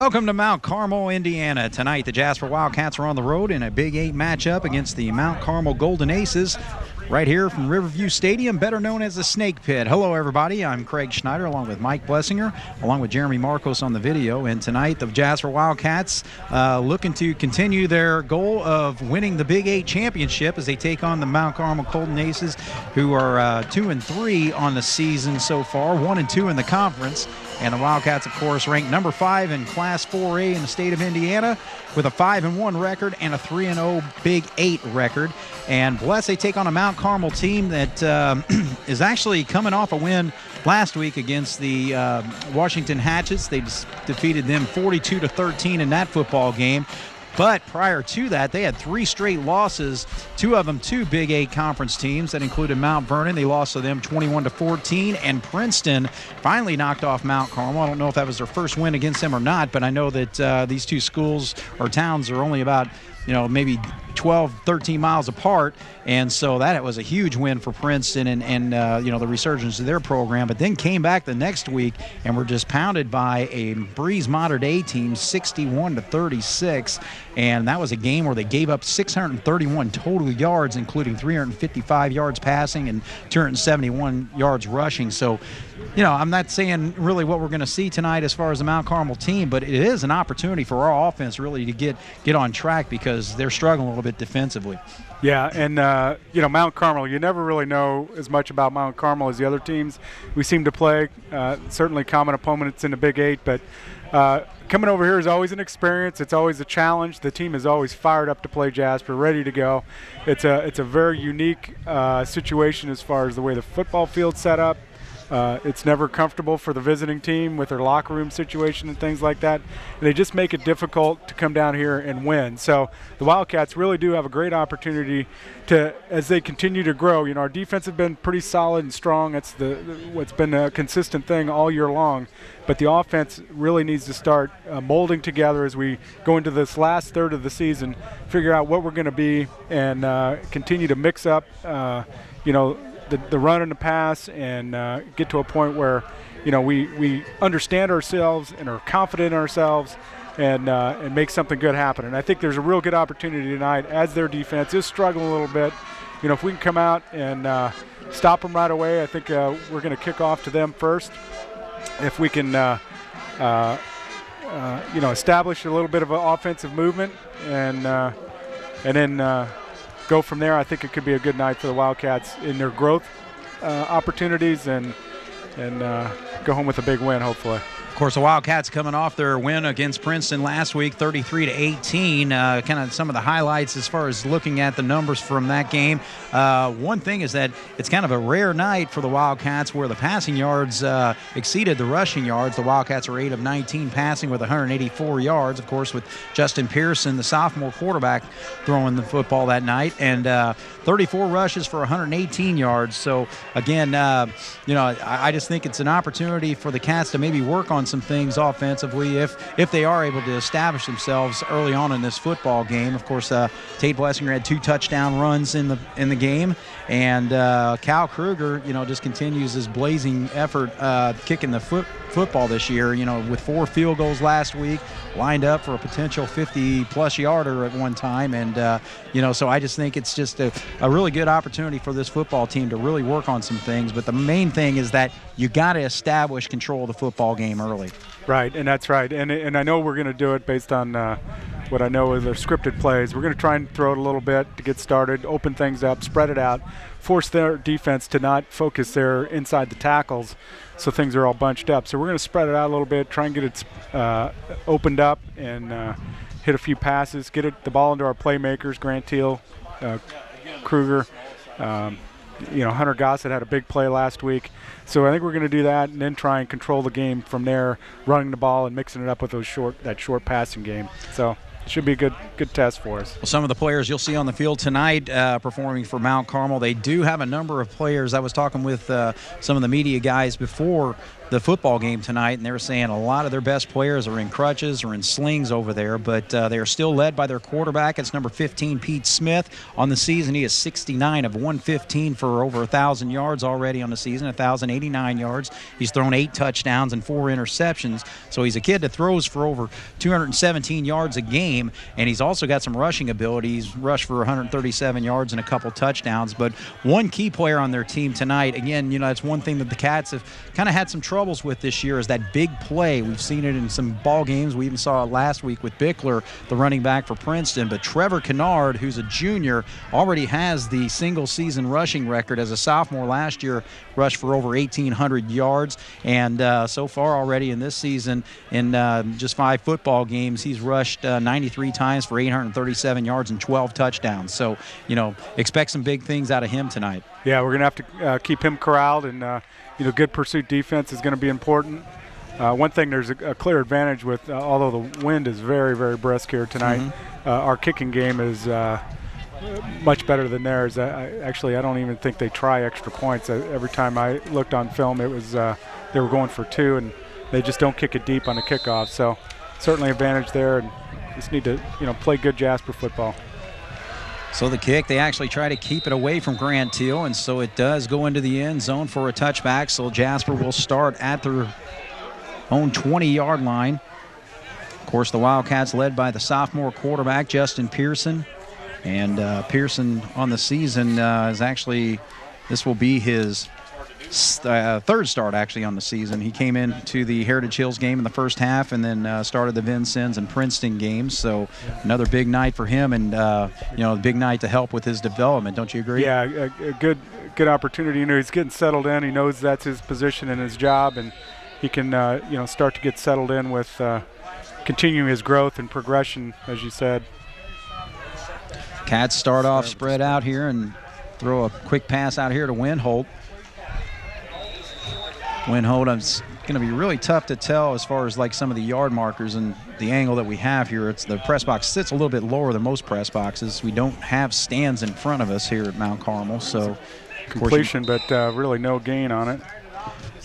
Welcome to Mount Carmel, Indiana. Tonight, the Jasper Wildcats are on the road in a Big 8 matchup against the Mount Carmel Golden Aces right here from Riverview Stadium, better known as the Snake Pit. Hello, everybody. I'm Craig Schneider along with Mike Blessinger, along with Jeremy Marcos on the video. And tonight, the Jasper Wildcats looking to continue their goal of winning the Big 8 championship as they take on the Mount Carmel Golden Aces, who are 2-3 on the season so far, 1-2 in the conference. And the Wildcats, of course, ranked number 5 in Class 4A in the state of Indiana with a 5-1 record and a 3-0 Big 8 record. And bless, they take on a Mount Carmel team that is actually coming off a win last week against the Washington Hatchets. They defeated them 42-13 in that football game. But prior to that, they had 3 straight losses, 2 of them to Big 8 conference teams. That included Mount Vernon. They lost to them 21-14. And Princeton finally knocked off Mount Carmel. I don't know if that was their first win against them or not, but I know that these two schools or towns are only about, maybe 12, 13 miles apart. And so that was a huge win for Princeton and the resurgence of their program. But then came back the next week and were just pounded by a Breeze Mater Dei team 61-36. And that was a game where they gave up 631 total yards, including 355 yards passing and 271 yards rushing. So, I'm not saying really what we're going to see tonight as far as the Mount Carmel team, but it is an opportunity for our offense really to get on track because they're struggling a little bit defensively. Yeah, and, Mount Carmel, you never really know as much about Mount Carmel as the other teams we seem to play. Certainly common opponents in the Big 8, but coming over here is always an experience. It's always a challenge. The team is always fired up to play Jasper, ready to go. It's a very unique situation as far as the way the football field's set up. It's never comfortable for the visiting team with their locker room situation and things like that. And they just make it difficult to come down here and win. So the Wildcats really do have a great opportunity to, as they continue to grow. Our defense has been pretty solid and strong. That's what's been a consistent thing all year long. But the offense really needs to start molding together as we go into this last third of the season, figure out what we're going to be, and continue to mix up, the run and the pass, and get to a point where we understand ourselves and are confident in ourselves and make something good happen. And I think there's a real good opportunity tonight as their defense is struggling a little bit. If we can come out and stop them right away, I think we're going to kick off to them first. If we can establish a little bit of an offensive movement and then go from there, I think it could be a good night for the Wildcats in their growth opportunities and go home with a big win, hopefully. Of course, the Wildcats coming off their win against Princeton last week, 33-18. Kind of some of the highlights as far as looking at the numbers from that game. One thing is that it's kind of a rare night for the Wildcats where the passing yards exceeded the rushing yards. The Wildcats are 8 of 19 passing with 184 yards, of course, with Justin Pearson, the sophomore quarterback, throwing the football that night, and 34 rushes for 118 yards. So, again, I just think it's an opportunity for the Cats to maybe work on some things offensively if they are able to establish themselves early on in this football game. Of course, Tate Blessinger had 2 touchdown runs in the game, and Cal Kruger, just continues his blazing effort kicking the football this year, with 4 field goals last week, lined up for a potential 50-plus yarder at one time. And, so I just think it's just a really good opportunity for this football team to really work on some things. But the main thing is that you got to establish control of the football game early. Right, and that's right. And I know we're going to do it based on what I know is their scripted plays. We're going to try and throw it a little bit to get started, open things up, spread it out, force their defense to not focus there inside the tackles so things are all bunched up. So we're going to spread it out a little bit, try and get it opened up and hit a few passes, get the ball into our playmakers, Grant Teal, Kruger, Hunter Gossett had a big play last week. So I think we're going to do that and then try and control the game from there, running the ball and mixing it up with that short passing game. So it should be a good test for us. Well, some of the players you'll see on the field tonight performing for Mount Carmel, they do have a number of players. I was talking with some of the media guys before the football game tonight, and they're saying a lot of their best players are in crutches or in slings over there, but they are still led by their quarterback. It's number 15, Pete Smith. On the season, he is 69 of 115 for over 1,000 yards already on the season, 1,089 yards. He's thrown 8 touchdowns and 4 interceptions, so he's a kid that throws for over 217 yards a game, and he's also got some rushing ability. He's rushed for 137 yards and a couple touchdowns. But one key player on their team tonight, again, that's one thing that the Cats have kind of had some troubles with this year, is that big play. We've seen it in some ball games. We even saw it last week with Bickler, the running back for Princeton. But Trevor Kennard, who's a junior, already has the single-season rushing record. As a sophomore last year, rushed for over 1,800 yards. And so far already in this season, in just 5 football games, he's rushed 93 times for 837 yards and 12 touchdowns. So, expect some big things out of him tonight. Yeah, we're going to have to keep him corralled, and good pursuit defense is going to be important. One thing, there's a clear advantage with, although the wind is very, very brisk here tonight, our kicking game is much better than theirs. I don't even think they try extra points. Every time I looked on film, it was they were going for 2, and they just don't kick it deep on the kickoff. So certainly advantage there, and just need to play good Jasper football. So the kick, they actually try to keep it away from Grand Teal, and so it does go into the end zone for a touchback. So Jasper will start at their own 20-yard line. Of course, the Wildcats led by the sophomore quarterback, Justin Pearson. And Pearson on the season is actually, this will be his third start actually on the season. He came into the Heritage Hills game in the first half, and then started the Vincennes and Princeton games. So another big night for him, and a big night to help with his development. Don't you agree? Yeah, a good opportunity. He's getting settled in. He knows that's his position and his job, and he can start to get settled in with continuing his growth and progression, as you said. Cats start off spread out here and throw a quick pass out here to Windholt. It's going to be really tough to tell as far as like some of the yard markers and the angle that we have here. It's the press box sits a little bit lower than most press boxes. We don't have stands in front of us here at Mount Carmel, so completion, but really no gain on it.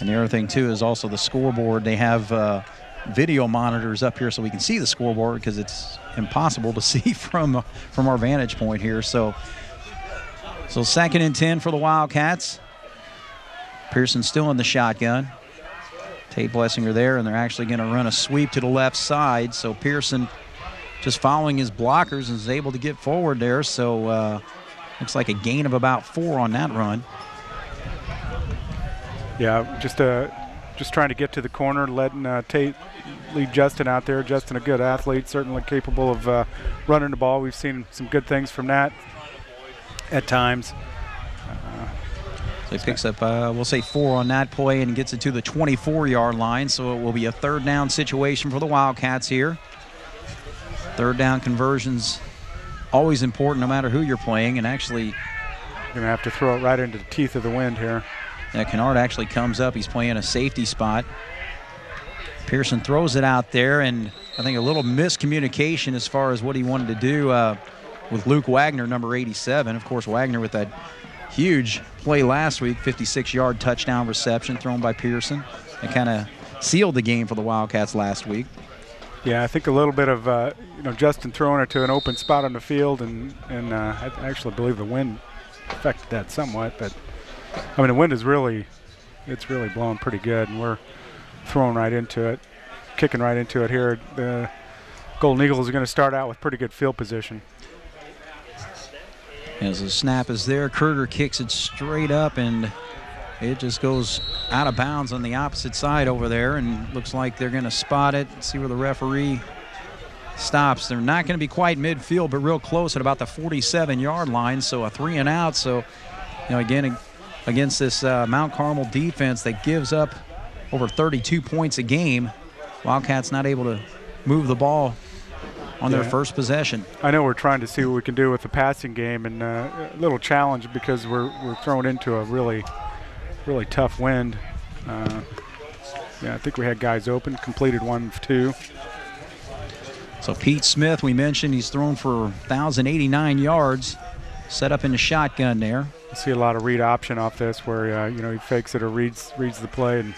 And the other thing too is also the scoreboard. They have video monitors up here so we can see the scoreboard, because it's impossible to see from our vantage point here. So 2nd and 10 for the Wildcats. Pearson still in the shotgun. Tate Blessinger there, and they're actually going to run a sweep to the left side. So Pearson just following his blockers and is able to get forward there. So looks like a gain of about 4 on that run. Yeah, just trying to get to the corner, letting Tate lead Justin out there. Justin, a good athlete, certainly capable of running the ball. We've seen some good things from that at times. So he picks up, we'll say 4 on that play, and gets it to the 24-yard line. So it will be a 3rd down situation for the Wildcats here. 3rd down conversions always important no matter who you're playing, and actually you're going to have to throw it right into the teeth of the wind here. Yeah, Kennard actually comes up. He's playing a safety spot. Pearson throws it out there, and I think a little miscommunication as far as what he wanted to do with Luke Wagner, number 87. Of course, Wagner with that huge play last week, 56-yard touchdown reception thrown by Pearson. It kind of sealed the game for the Wildcats last week. Yeah, I think a little bit of Justin throwing it to an open spot on the field, and I actually believe the wind affected that somewhat. But I mean, the wind is really blowing pretty good, and we're throwing right into it, kicking right into it here. The Golden Eagles are going to start out with pretty good field position. As the snap is there, Kruger kicks it straight up, and it just goes out of bounds on the opposite side over there, and looks like they're going to spot it. See where the referee stops. They're not going to be quite midfield, but real close at about the 47-yard line, so a 3 and out. So, again, against this Mount Carmel defense that gives up over 32 points a game, Wildcats not able to move the ball on their first possession. I know we're trying to see what we can do with the passing game, and a little challenge because we're thrown into a really tough wind. I think we had guys open, completed 1 of 2. So Pete Smith, we mentioned, he's thrown for 1,089 yards, set up in the shotgun there. I see a lot of read option off this where, he fakes it or reads the play and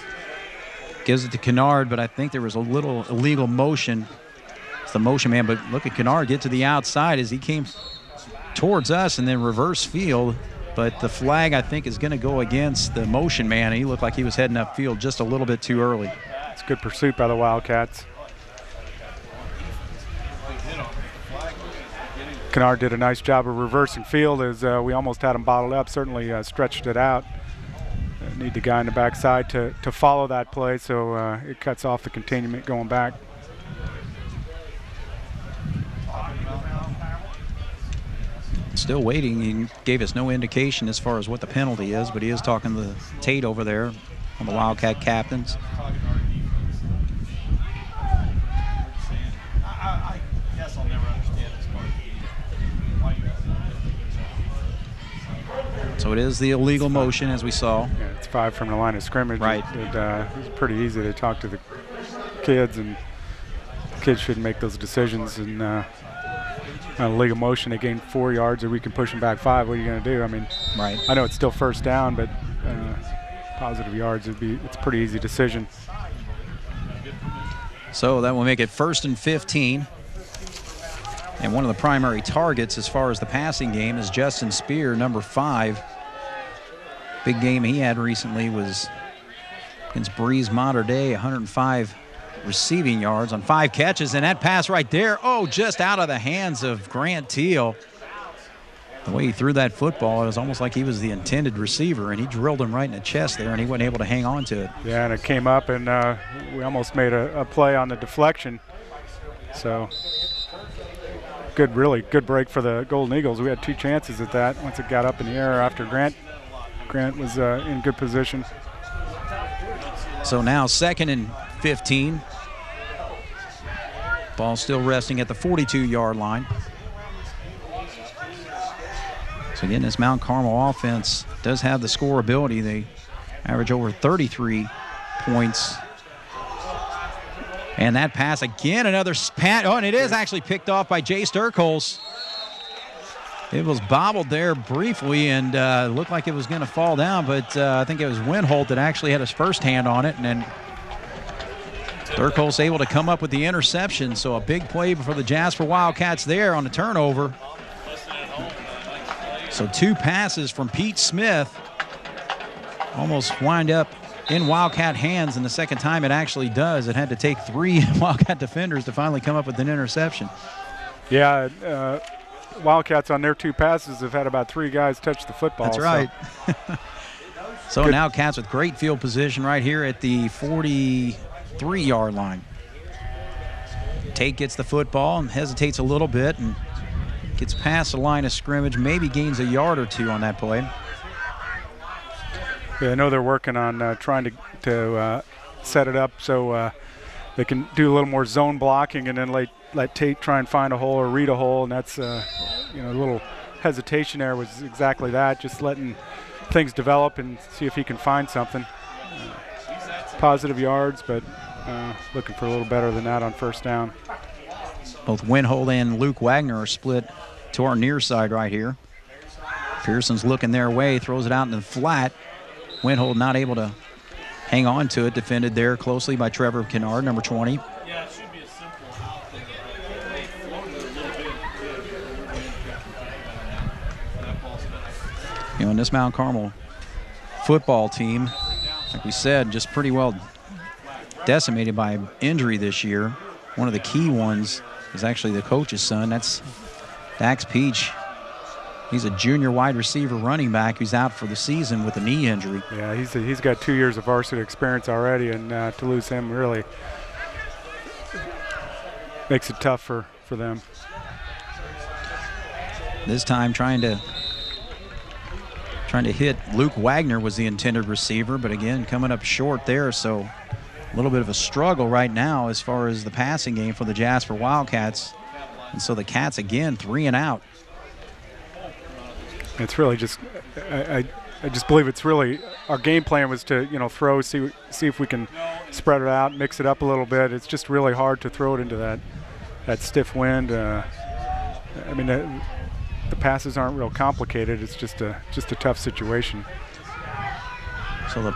Gives it to Kennard, but I think there was a little illegal motion. It's the motion man, but look at Kennard get to the outside as he came towards us and then reverse field. But the flag, I think, is going to go against the motion man. He looked like he was heading upfield just a little bit too early. It's good pursuit by the Wildcats. Kennard did a nice job of reversing field as we almost had him bottled up, certainly stretched it out. Need the guy in the backside to follow that play, so it cuts off the containment going back. Still waiting. He gave us no indication as far as what the penalty is, but he is talking to Tate over there on the Wildcat captains. So it is the illegal motion, as we saw. Yeah, it's 5 from the line of scrimmage. Right. It was pretty easy to talk to the kids, and kids shouldn't make those decisions. And illegal motion, they gain 4 yards, or we can push them back 5. What are you going to do? I mean, right. I know it's still first down, but positive yards it's a pretty easy decision. So that will make it 1st and 15. And one of the primary targets as far as the passing game is Justin Spear, number 5. Big game he had recently was against Breeze Mater Dei, 105 receiving yards on 5 catches. And that pass right there, just out of the hands of Grant Teal. The way he threw that football, it was almost like he was the intended receiver, and he drilled him right in the chest there, and he wasn't able to hang on to it. Yeah, and it came up, and we almost made a play on the deflection. So really good break for the Golden Eagles. We had 2 chances at that once it got up in the air after Grant was in good position. So now 2nd and 15. Ball still resting at the 42-yard line. So again, this Mount Carmel offense does have the scoreability. They average over 33 points. And that pass again, another spat. And it is actually picked off by Jay Sturkholz. It was bobbled there briefly and looked like it was going to fall down, but I think it was Winholt that actually had his first hand on it, and then Sturkholz able to come up with the interception. So a big play for the Jasper Wildcats there on the turnover. So 2 passes from Pete Smith almost wind up in Wildcat hands, and the second time it actually does. It had to take 3 Wildcat defenders to finally come up with an interception. Yeah, Wildcats on their 2 passes have had about 3 guys touch the football. That's right. So now Cats with great field position right here at the 43-yard line. Tate gets the football and hesitates a little bit and gets past the line of scrimmage, maybe gains a yard or 2 on that play. Yeah, I know they're working on trying to set it up so they can do a little more zone blocking and then let Tate try and find a hole or read a hole, and that's a little hesitation there was exactly that, just letting things develop and see if he can find something. Positive yards, but looking for a little better than that on first down. Both Winholt and Luke Wagner are split to our near side right here. Pearson's looking their way, throws it out in the flat. Winholt not able to hang on to it, defended there closely by Trevor Kennard, number 20. In this Mount Carmel football team, like we said, just pretty well decimated by injury this year. One of the key ones is actually the coach's son. That's Dax Peach. He's a junior wide receiver running back who's out for the season with a knee injury. Yeah, he's got 2 years of varsity experience already, and to lose him really makes it tough for them. This time trying to hit Luke Wagner was the intended receiver, but again, coming up short there, so a little bit of a struggle right now as far as the passing game for the Jasper Wildcats. And so the Cats, again, 3 and out. It's really just, I just believe it's really, our game plan was to, throw, see if we can spread it out, mix it up a little bit. It's just really hard to throw it into that stiff wind. I mean, the passes aren't real complicated. It's just a tough situation. So the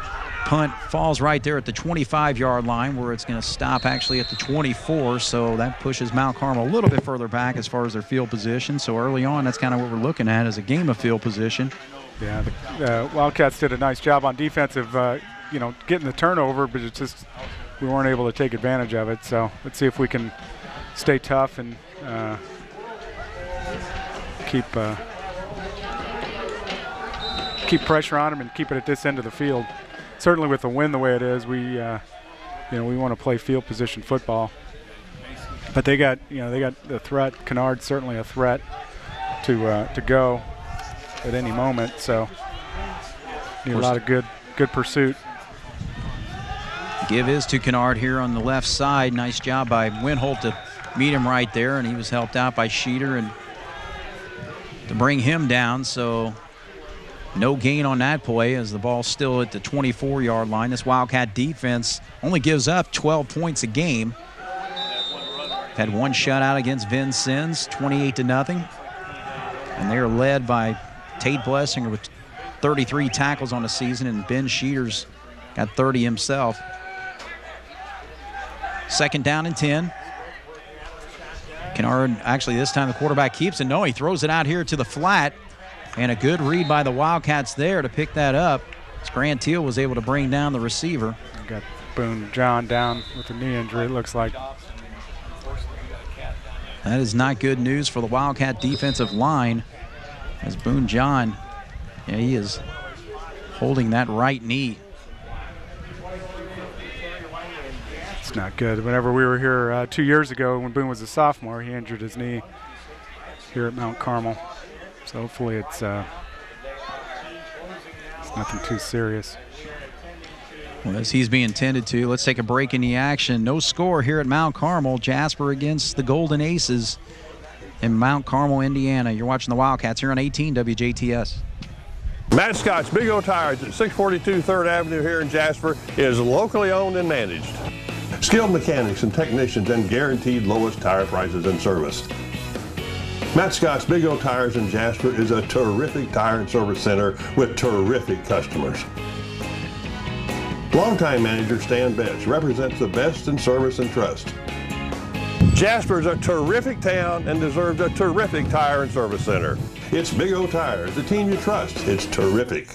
punt falls right there at the 25-yard line, where it's going to stop actually at the 24. So that pushes Mount Carmel a little bit further back as far as their field position. So early on, that's kind of what we're looking at as a game of field position. Yeah, the Wildcats did a nice job on defensive, getting the turnover, but it's just we weren't able to take advantage of it. So let's see if we can stay tough and keep pressure on them and keep it at this end of the field. Certainly with the wind the way it is, we want to play field position football. But they got the threat. Kennard's certainly a threat to go at any moment. So need a lot of good pursuit. Give is to Kennard here on the left side. Nice job by Winholt to meet him right there, and he was helped out by Sheeter and to bring him down. So no gain on that play as the ball's still at the 24-yard line. This Wildcat defense only gives up 12 points a game. Had one shutout against Vincennes, 28-0. And they are led by Tate Blessinger with 33 tackles on the season, and Ben Sheeter's got 30 himself. Second down and 10. Kennard, actually this time the quarterback keeps it. No, he throws it out here to the flat. And a good read by the Wildcats there to pick that up. As Grant Teal was able to bring down the receiver. Got Boone John down with a knee injury, it looks like. That is not good news for the Wildcat defensive line, as Boone John, he is holding that right knee. It's not good. Whenever we were here 2 years ago when Boone was a sophomore, he injured his knee here at Mount Carmel. So hopefully it's nothing too serious. Well, as he's being tended to, let's take a break in the action. No score here at Mount Carmel. Jasper against the Golden Aces in Mount Carmel, Indiana. You're watching the Wildcats here on 18 WJTS. Matt Scott's Big O Tires at 642 3rd Avenue here in Jasper is locally owned and managed. Skilled mechanics and technicians and guaranteed lowest tire prices and service. Matt Scott's Big O Tires in Jasper is a terrific tire and service center with terrific customers. Longtime manager Stan Betts represents the best in service and trust. Jasper is a terrific town and deserves a terrific tire and service center. It's Big O Tires, the team you trust. It's terrific.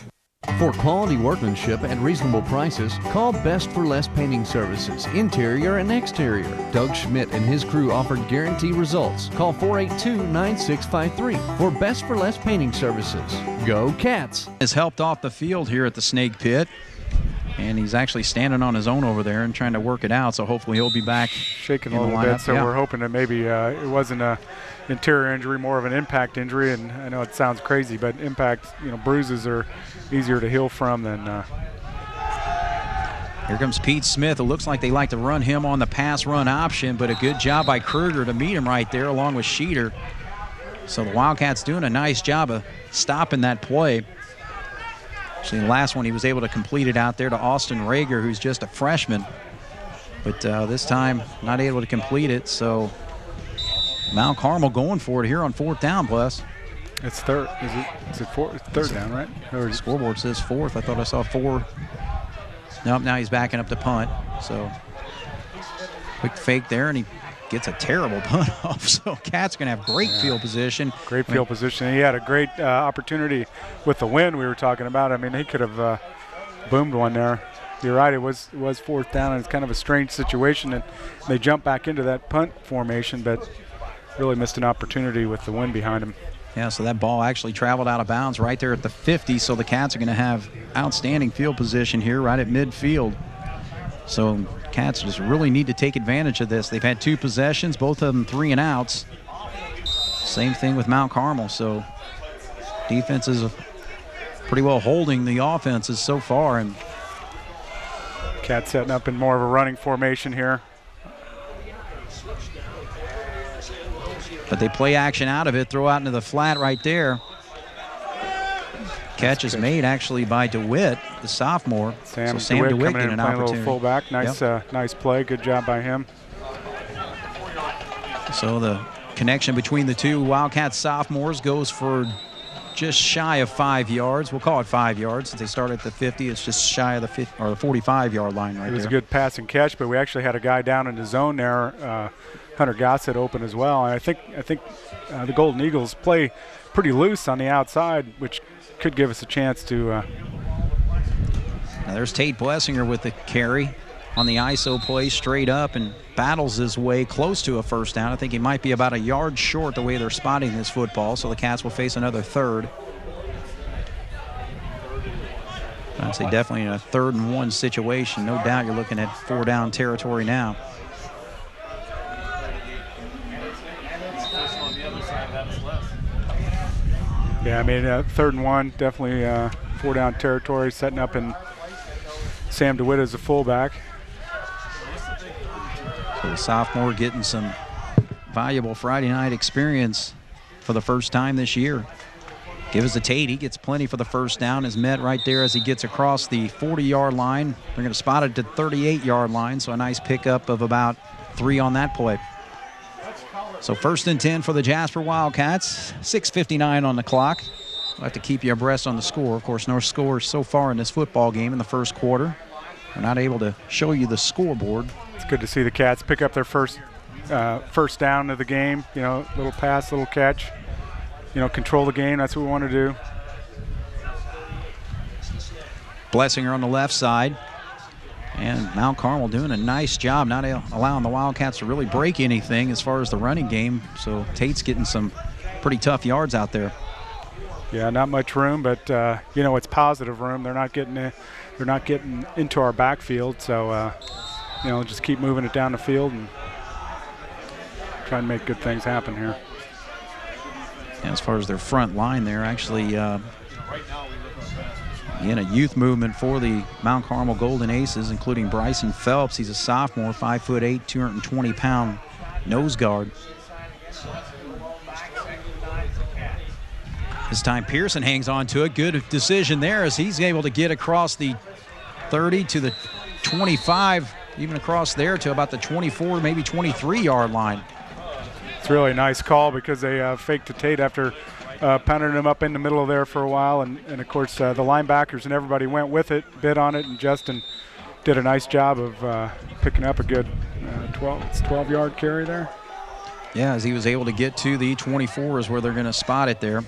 For quality workmanship at reasonable prices, call Best for Less Painting Services, interior and exterior. Doug Schmidt and his crew offer guaranteed results. Call 482-9653 for Best for Less Painting Services. Go Cats! Is helped off the field here at the Snake Pit, and he's actually standing on his own over there and trying to work it out, so hopefully he'll be back. Shaking a little bit, so we're hoping that maybe it wasn't a interior injury, more of an impact injury. And I know it sounds crazy, but impact, bruises are easier to heal from than. Here comes Pete Smith. It looks like they like to run him on the pass run option, but a good job by Kruger to meet him right there along with Sheeter. So the Wildcats doing a nice job of stopping that play. Actually, the last one he was able to complete it out there to Austin Rager, who's just a freshman. But this time not able to complete it, so Mount Carmel going for it here on 4th down plus. It's third. Is it fourth? It's third down, right? The scoreboard says 4th. I thought I saw 4. Nope, now he's backing up to punt. So quick fake there, and he gets a terrible punt off. So Cat's going to have great field position. Great field position. He had a great opportunity with the wind we were talking about. I mean, he could have boomed one there. You're right, it was 4th down, and it's kind of a strange situation. And they jumped back into that punt formation, but really missed an opportunity with the wind behind him. Yeah, so that ball actually traveled out of bounds right there at the 50, so the Cats are going to have outstanding field position here right at midfield. So Cats just really need to take advantage of this. They've had 2 possessions, both of them 3 and outs. Same thing with Mount Carmel, so defense is pretty well holding the offenses so far. And Cats setting up in more of a running formation here. But they play action out of it, throw out into the flat right there. Catch is made actually by DeWitt, the sophomore. Sam DeWitt coming getting in an playing a little opportunity. fullback. Nice, nice play. Good job by him. So the connection between the two Wildcat sophomores goes for just shy of 5 yards. We'll call it 5 yards. Since they start at the 50, it's just shy of the 45-yard line right there. It was a good pass and catch, but we actually had a guy down in the zone there. Hunter Gossett open as well. And I think the Golden Eagles play pretty loose on the outside, which could give us a chance to. Now there's Tate Blessinger with the carry on the ISO play straight up and battles his way close to a first down. I think he might be about a yard short the way they're spotting this football, so the Cats will face another third. I'd say definitely in a 3rd and 1 situation. No doubt you're looking at 4-down territory now. Yeah, I mean, 3rd and 1, definitely 4-down territory, setting up in Sam DeWitt as a fullback. So the sophomore getting some valuable Friday night experience for the first time this year. Give us a Tate. He gets plenty for the first down. Is met right there as he gets across the 40-yard line. They're going to spot it to the 38-yard line, so a nice pickup of about 3 on that play. So 1st and 10 for the Jasper Wildcats. 6:59 on the clock. We'll have to keep you abreast on the score. Of course, no scores so far in this football game in the first quarter. We're not able to show you the scoreboard. It's good to see the Cats pick up their first down of the game. You know, little pass, little catch. You know, control the game. That's what we want to do. Blessinger on the left side. And Mount Carmel doing a nice job not allowing the Wildcats to really break anything as far as the running game. So Tate's getting some pretty tough yards out there. Yeah, not much room, but you know, it's positive room. They're not getting into our backfield, so you know, just keep moving it down the field and try and make good things happen here. And as far as their front line, they're actually in a youth movement for the Mount Carmel Golden Aces, including Bryson Phelps. He's a sophomore, 5'8", 220-pound nose guard. This time Pearson hangs on to it. Good decision there as he's able to get across the 30 to the 25, even across there to about the 24, maybe 23-yard line. It's really a nice call because they faked to Tate after pounding him up in the middle of there for a while. And of course, the linebackers and everybody went with it, bid on it, and Justin did a nice job of picking up a good 12-yard carry there. Yeah, as he was able to get to the 24 is where they're going to spot it there.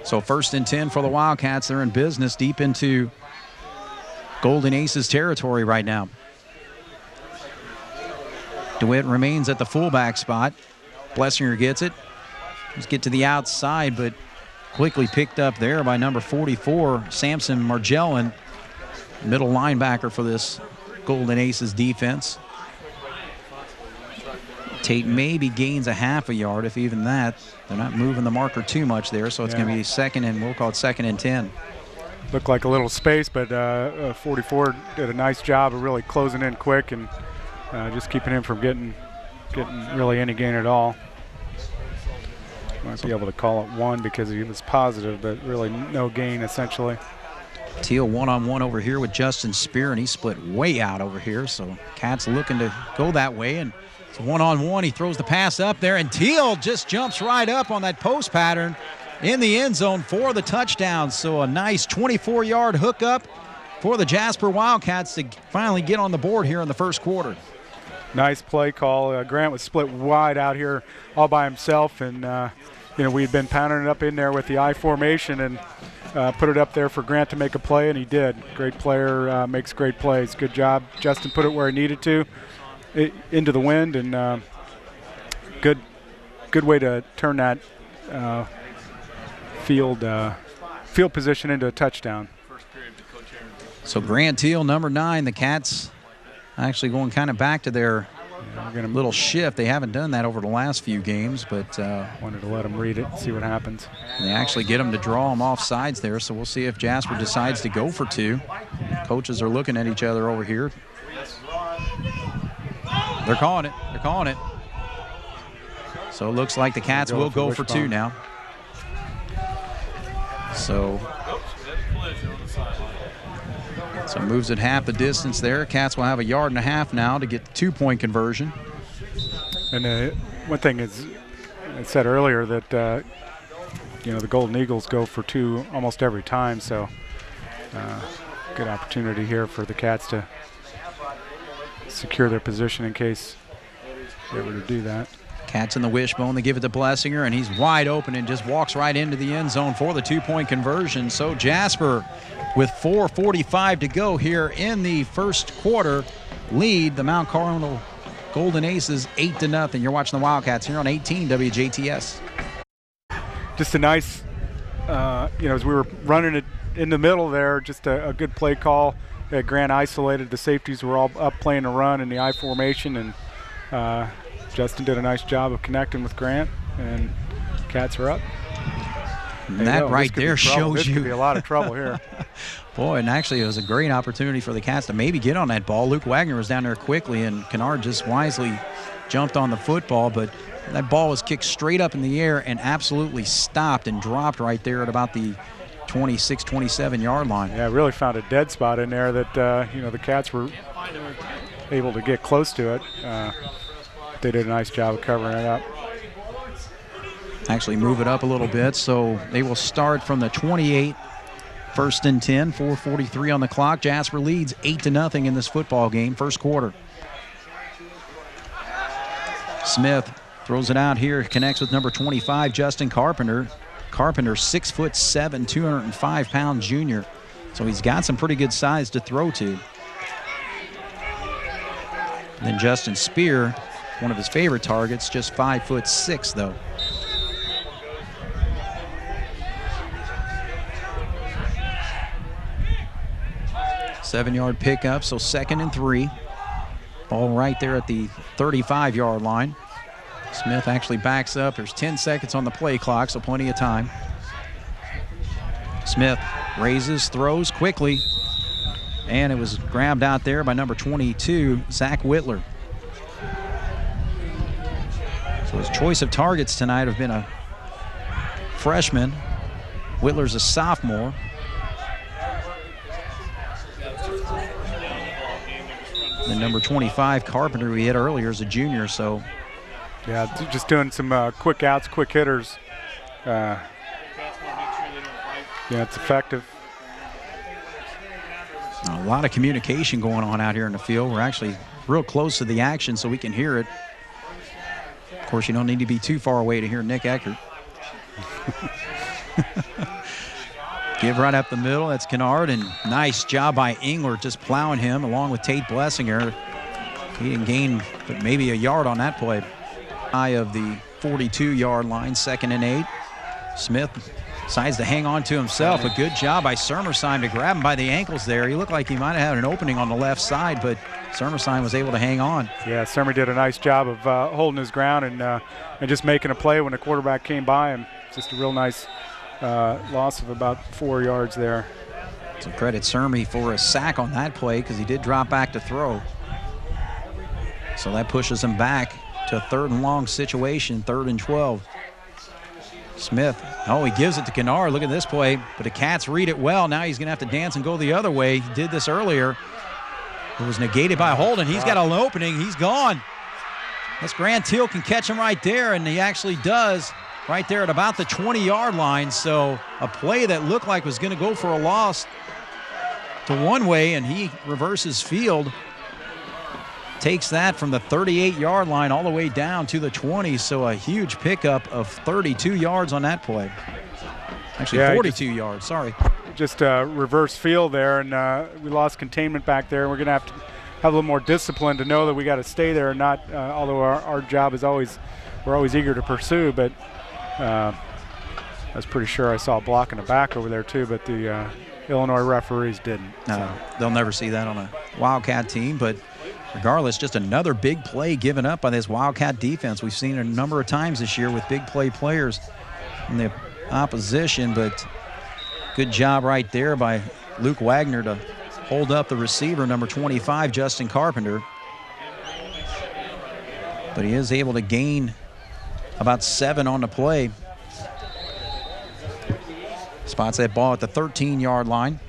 So 1st and 10 for the Wildcats. They're in business deep into Golden Aces territory right now. DeWitt remains at the fullback spot. Blessinger gets it. Let's get to the outside, but quickly picked up there by number 44, Samson Margellin, middle linebacker for this Golden Aces defense. Tate maybe gains a half a yard, if even that. They're not moving the marker too much there, so it's going to be we'll call it 2nd and 10. Looked like a little space, but 44 did a nice job of really closing in quick and just keeping him from getting really any gain at all. Might be able to call it 1 because he was positive, but really no gain essentially. Teal one-on-one over here with Justin Spear, and he split way out over here, so Cats looking to go that way, and it's one-on-one. He throws the pass up there, and Teal just jumps right up on that post pattern in the end zone for the touchdown. So a nice 24-yard hookup for the Jasper Wildcats to finally get on the board here in the first quarter. Nice play call. Grant was split wide out here all by himself, and you know, we'd been pounding it up in there with the I formation and put it up there for Grant to make a play, and he did. Great player, makes great plays. Good job. Justin put it where he needed to, into the wind, and good way to turn that field position into a touchdown. So Grant Teal, number 9, the Cats actually going kind of back to their little shift. They haven't done that over the last few games, but wanted to let them read it and see what happens. They actually get them to draw them off sides there, so we'll see if Jasper decides to go for 2. Coaches are looking at each other over here. They're calling it. They're calling it. So it looks like the Cats will go for 2 now. So moves it half the distance there. Cats will have a yard and a half now to get the 2-point conversion. And one thing is, I said earlier that the Golden Eagles go for 2 almost every time, so good opportunity here for the Cats to secure their position in case they were to do that. Cats in the wishbone, they give it to Blessinger, and he's wide open and just walks right into the end zone for the 2-point conversion. So Jasper, with 4:45 to go here in the first quarter, lead the Mount Carmel Golden Aces 8-0. You're watching the Wildcats here on 18 WJTS. Just a nice, as we were running it in the middle there, just a good play call. Grant isolated. The safeties were all up playing a run in the I formation, and Justin did a nice job of connecting with Grant, and Cats are up. And that right there shows this you. Could be a lot of trouble here. Boy, and actually it was a great opportunity for the Cats to maybe get on that ball. Luke Wagner was down there quickly, and Kennard just wisely jumped on the football, but that ball was kicked straight up in the air and absolutely stopped and dropped right there at about the 26, 27-yard line. Yeah, really found a dead spot in there that, the Cats were able to get close to it. They did a nice job of covering it up. Actually move it up a little bit, so they will start from the 28, 1st and 10, 4:43 on the clock. Jasper leads 8-0 in this football game, first quarter. Smith throws it out here, connects with number 25, Justin Carpenter. Carpenter, 6'7", 205-pound junior, so he's got some pretty good size to throw to. And then Justin Spear, one of his favorite targets, just 5'6", though. Seven-yard pickup, so 2nd and 3. Ball right there at the 35-yard line. Smith actually backs up. There's 10 seconds on the play clock, so plenty of time. Smith raises, throws quickly, and it was grabbed out there by number 22, Zach Whitler. So his choice of targets tonight have been a freshman. Whitler's a sophomore. The number 25, Carpenter, we hit earlier, is a junior, so. Yeah, just doing some quick outs, quick hitters. Yeah, it's effective. A lot of communication going on out here in the field. We're actually real close to the action, so we can hear it. Of course, you don't need to be too far away to hear Nick Eckert. Give right up the middle. That's Kennard, and nice job by Engler just plowing him along with Tate Blessinger. He didn't gain but maybe a yard on that play. High of the 42-yard line, 2nd and 8. Smith decides to hang on to himself. A good job by Sermersheim to grab him by the ankles there. He looked like he might have had an opening on the left side, but Sermersheim was able to hang on. Yeah, Sermer did a nice job of holding his ground and just making a play when the quarterback came by him. Just a real nice loss of about 4 yards there. So credit Sermy for a sack on that play because he did drop back to throw. So that pushes him back to a 3rd and long situation, 3rd and 12. Smith, he gives it to Kennard. Look at this play, but the Cats read it well. Now he's going to have to dance and go the other way. He did this earlier. It was negated by Holden. He's got an opening. He's gone. This Grant Teal can catch him right there, and he actually does right there at about the 20-yard line. So a play that looked like was going to go for a loss to one way, and he reverses field. Takes that from the 38-yard line all the way down to the 20, so a huge pickup of 32 yards on that play. Actually, 42 yards, sorry. Just reverse field there, and we lost containment back there. We're going to have a little more discipline to know that we got to stay there and not, although our job is always, we're always eager to pursue, but I was pretty sure I saw a block in the back over there too, but the Illinois referees didn't. No, they'll never see that on a Wildcat team, but regardless, just another big play given up by this Wildcat defense. We've seen it a number of times this year with big play players in the opposition, but good job right there by Luke Wagner to hold up the receiver, number 25, Justin Carpenter. But he is able to gain about 7 on the play. Spots that ball at the 13-yard line.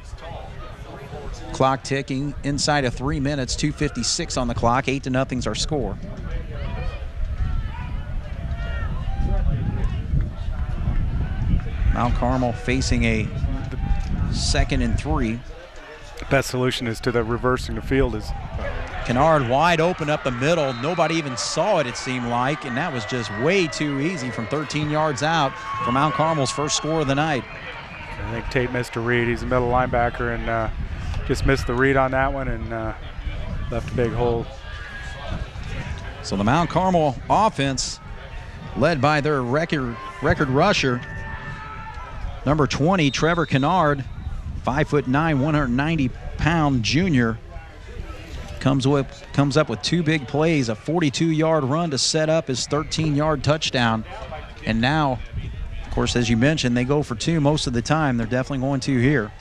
Clock ticking inside of 3 minutes, 2:56 on the clock. 8-0's our score. Mount Carmel facing a 2nd and 3. The best solution is to the reversing the field is Kennard wide open up the middle. Nobody even saw it, it seemed like, and that was just way too easy from 13 yards out for Mount Carmel's first score of the night. I think Tate missed a read. He's a middle linebacker and just missed the read on that one and left a big hole. So the Mount Carmel offense, led by their record rusher, number 20, Trevor Kennard, 5'9", 190-pound junior, comes up with 2 big plays, a 42-yard run to set up his 13-yard touchdown. And now, of course, as you mentioned, they go for 2 most of the time. They're definitely going to here.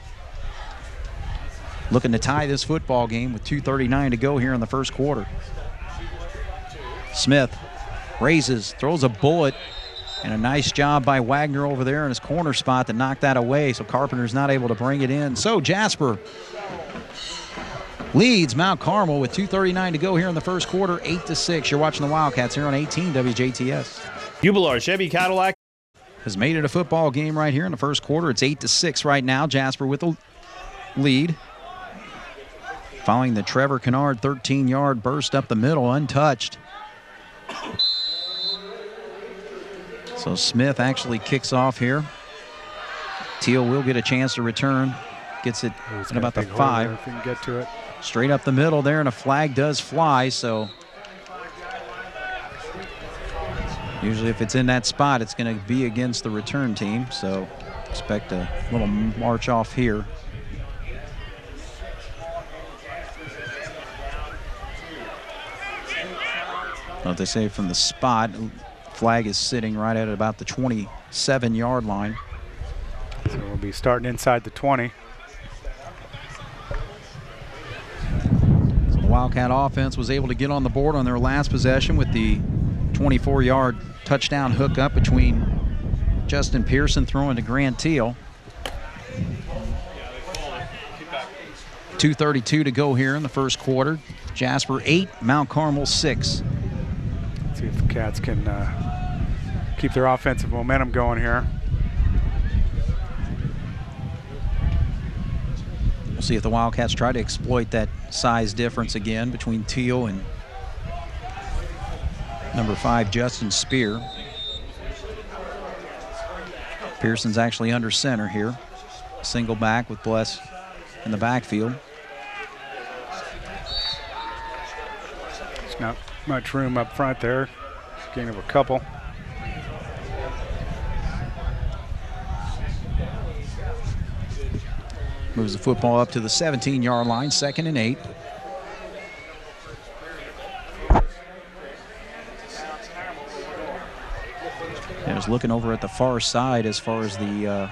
Looking to tie this football game with 2:39 to go here in the first quarter. Smith raises, throws a bullet, and a nice job by Wagner over there in his corner spot to knock that away, so Carpenter's not able to bring it in. So Jasper leads Mount Carmel with 2:39 to go here in the first quarter, 8-6. You're watching the Wildcats here on 18 WJTS. Jubilar Chevy Cadillac Has made it a football game right here in the first quarter. It's 8-6 right now. Jasper with the lead. Following the Trevor Kennard 13-yard burst up the middle, untouched. So Smith actually kicks off here. Teal will get a chance to return. Gets it at about the 5. If he can get to it. Straight up the middle there, and a flag does fly, so usually if it's in that spot, it's going to be against the return team, so expect a little march off here. What they say from the spot, flag is sitting right at about the 27-yard line. So we'll be starting inside the 20. So the Wildcat offense was able to get on the board on their last possession with the 24-yard touchdown hookup between Justin Pearson throwing to Grant Teal. 2:32 to go here in the first quarter. Jasper 8, Mount Carmel 6. See if the Cats can keep their offensive momentum going here. We'll see if the Wildcats try to exploit that size difference again between Teal and number 5, Justin Spear. Pearson's actually under center here. Single back with Bless in the backfield. There's not much room up front there. Gain of a couple. Moves the football up to the 17-yard line, 2nd and 8. I was looking over at the far side as far as the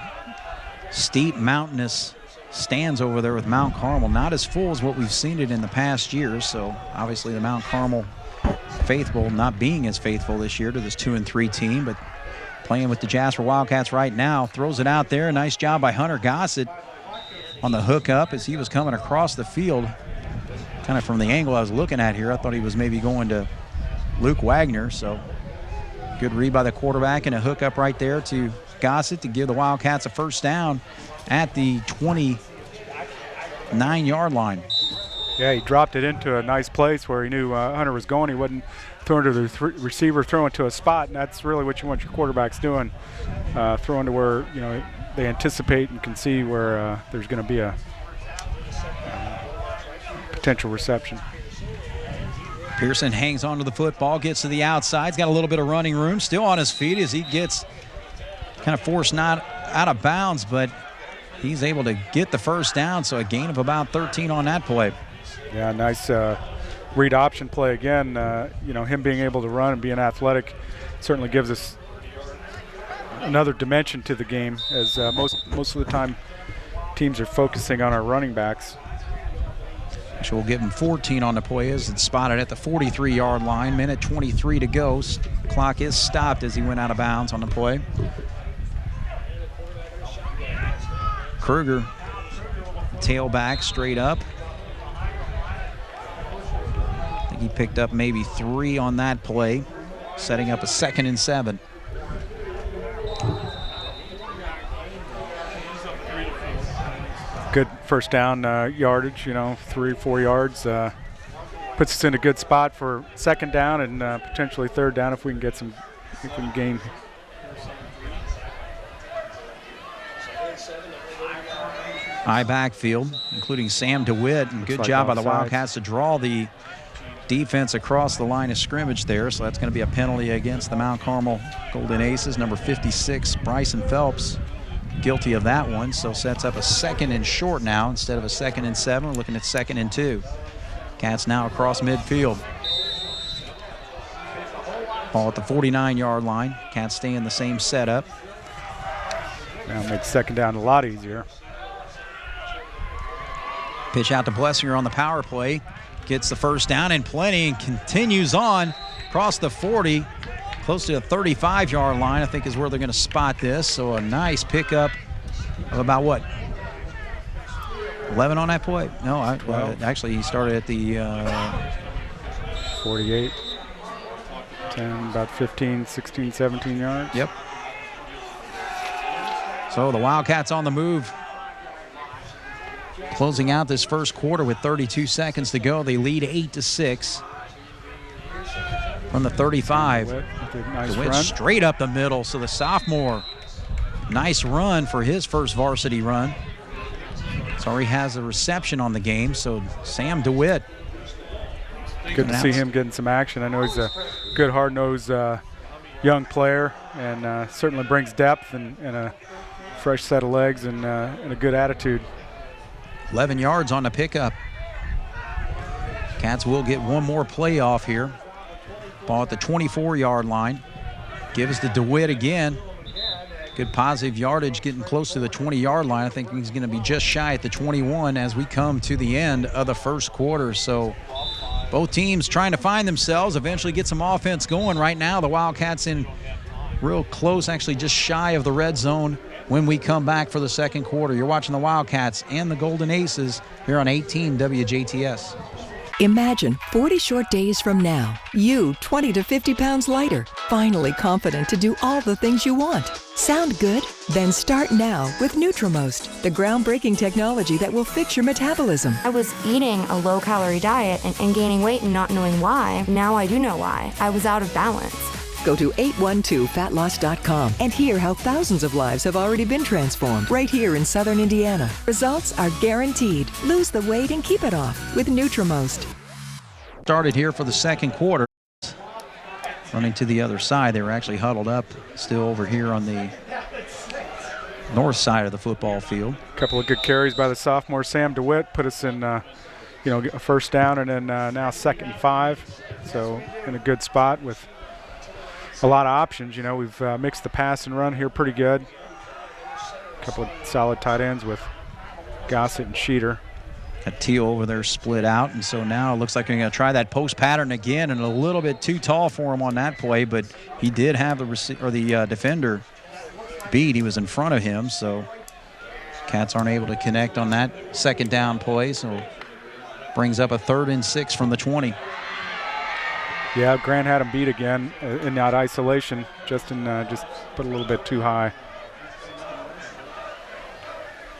steep mountainous stands over there with Mount Carmel. Not as full as what we've seen it in the past years, so obviously the Mount Carmel faithful not being as faithful this year to this 2-3 team, but playing with the Jasper Wildcats right now. Throws it out there. Nice job by Hunter Gossett on the hookup as he was coming across the field. Kind of from the angle I was looking at here, I thought he was maybe going to Luke Wagner, so good read by the quarterback and a hookup right there to Gossett to give the Wildcats a first down at the 29-yard line. Yeah, he dropped it into a nice place where he knew Hunter was going. He wasn't throwing to the receiver, throwing to a spot, and that's really what you want your quarterbacks doing, throwing to where they anticipate and can see where there's going to be a potential reception. Pearson hangs onto the football, gets to the outside. He's got a little bit of running room, still on his feet as he gets kind of forced not out of bounds, but he's able to get the first down, so a gain of about 13 on that play. Yeah, nice read option play again. Him being able to run and being athletic certainly gives us another dimension to the game, as most of the time teams are focusing on our running backs. So we'll give him 14 on the play as it's spotted at the 43-yard line. Minute 23 to go. Clock is stopped as he went out of bounds on the play. Kruger, tailback straight up. I think he picked up maybe 3 on that play, setting up a 2nd and 7. good first down yardage, 3-4 yards. Puts us in a good spot for second down and potentially third down if we can gain. High backfield, including Sam DeWitt, and good job by the Wildcats to draw the defense across the line of scrimmage there. So that's going to be a penalty against the Mount Carmel Golden Aces. Number 56, Bryson Phelps, guilty of that one. So sets up a 2nd and short now instead of a 2nd and 7. We're looking at 2nd and 2. Cats now across midfield. Ball at the 49-yard line. Cats stay in the same setup. Now make second down a lot easier. Pitch out to Blessinger on the power play. Gets the first down and plenty, and continues on across the 40, close to the 35-yard line, I think is where they're going to spot this. So a nice pickup of about what? 11 on that play? No, actually he started at the 48, 10, about 15, 16, 17 yards. Yep. So the Wildcats on the move. Closing out this first quarter with 32 seconds to go. They lead 8-6 from the 35. Nice DeWitt run. Straight up the middle. So the sophomore, nice run for his first varsity run. So he has a reception on the game. So Sam DeWitt. Good to see him getting some action. I know he's a good, hard-nosed young player, and certainly brings depth and a fresh set of legs and a good attitude. 11 yards on the pickup. Cats will get one more play off here. Ball at the 24-yard line. Gives to DeWitt again. Good positive yardage, getting close to the 20-yard line. I think he's going to be just shy at the 21 as we come to the end of the first quarter. So both teams trying to find themselves, eventually get some offense going. Right now, the Wildcats in real close, actually just shy of the red zone when we come back for the second quarter. You're watching the Wildcats and the Golden Aces here on 18 WJTS. Imagine 40 short days from now, you 20 to 50 pounds lighter, finally confident to do all the things you want. Sound good? Then start now with Nutrimost, the groundbreaking technology that will fix your metabolism. I was eating a low-calorie diet and gaining weight and not knowing why. Now I do know why. I was out of balance. Go to 812fatloss.com and hear how thousands of lives have already been transformed right here in Southern Indiana. Results are guaranteed. Lose the weight and keep it off with Nutrimost. Started here for the second quarter. Running to the other side. They were actually huddled up still over here on the north side of the football field. A couple of good carries by the sophomore Sam DeWitt put us in a first down, and then now 2nd and 5. So in a good spot with a lot of options. We've mixed the pass and run here pretty good. A couple of solid tight ends with Gossett and Sheeter. Got Teal over there split out, and so now it looks like they're going to try that post pattern again, and a little bit too tall for him on that play, but he did have the defender beat. He was in front of him, so Cats aren't able to connect on that second down play, so brings up a 3rd and 6 from the 20. Yeah, Grant had him beat again in that isolation. Justin just put a little bit too high.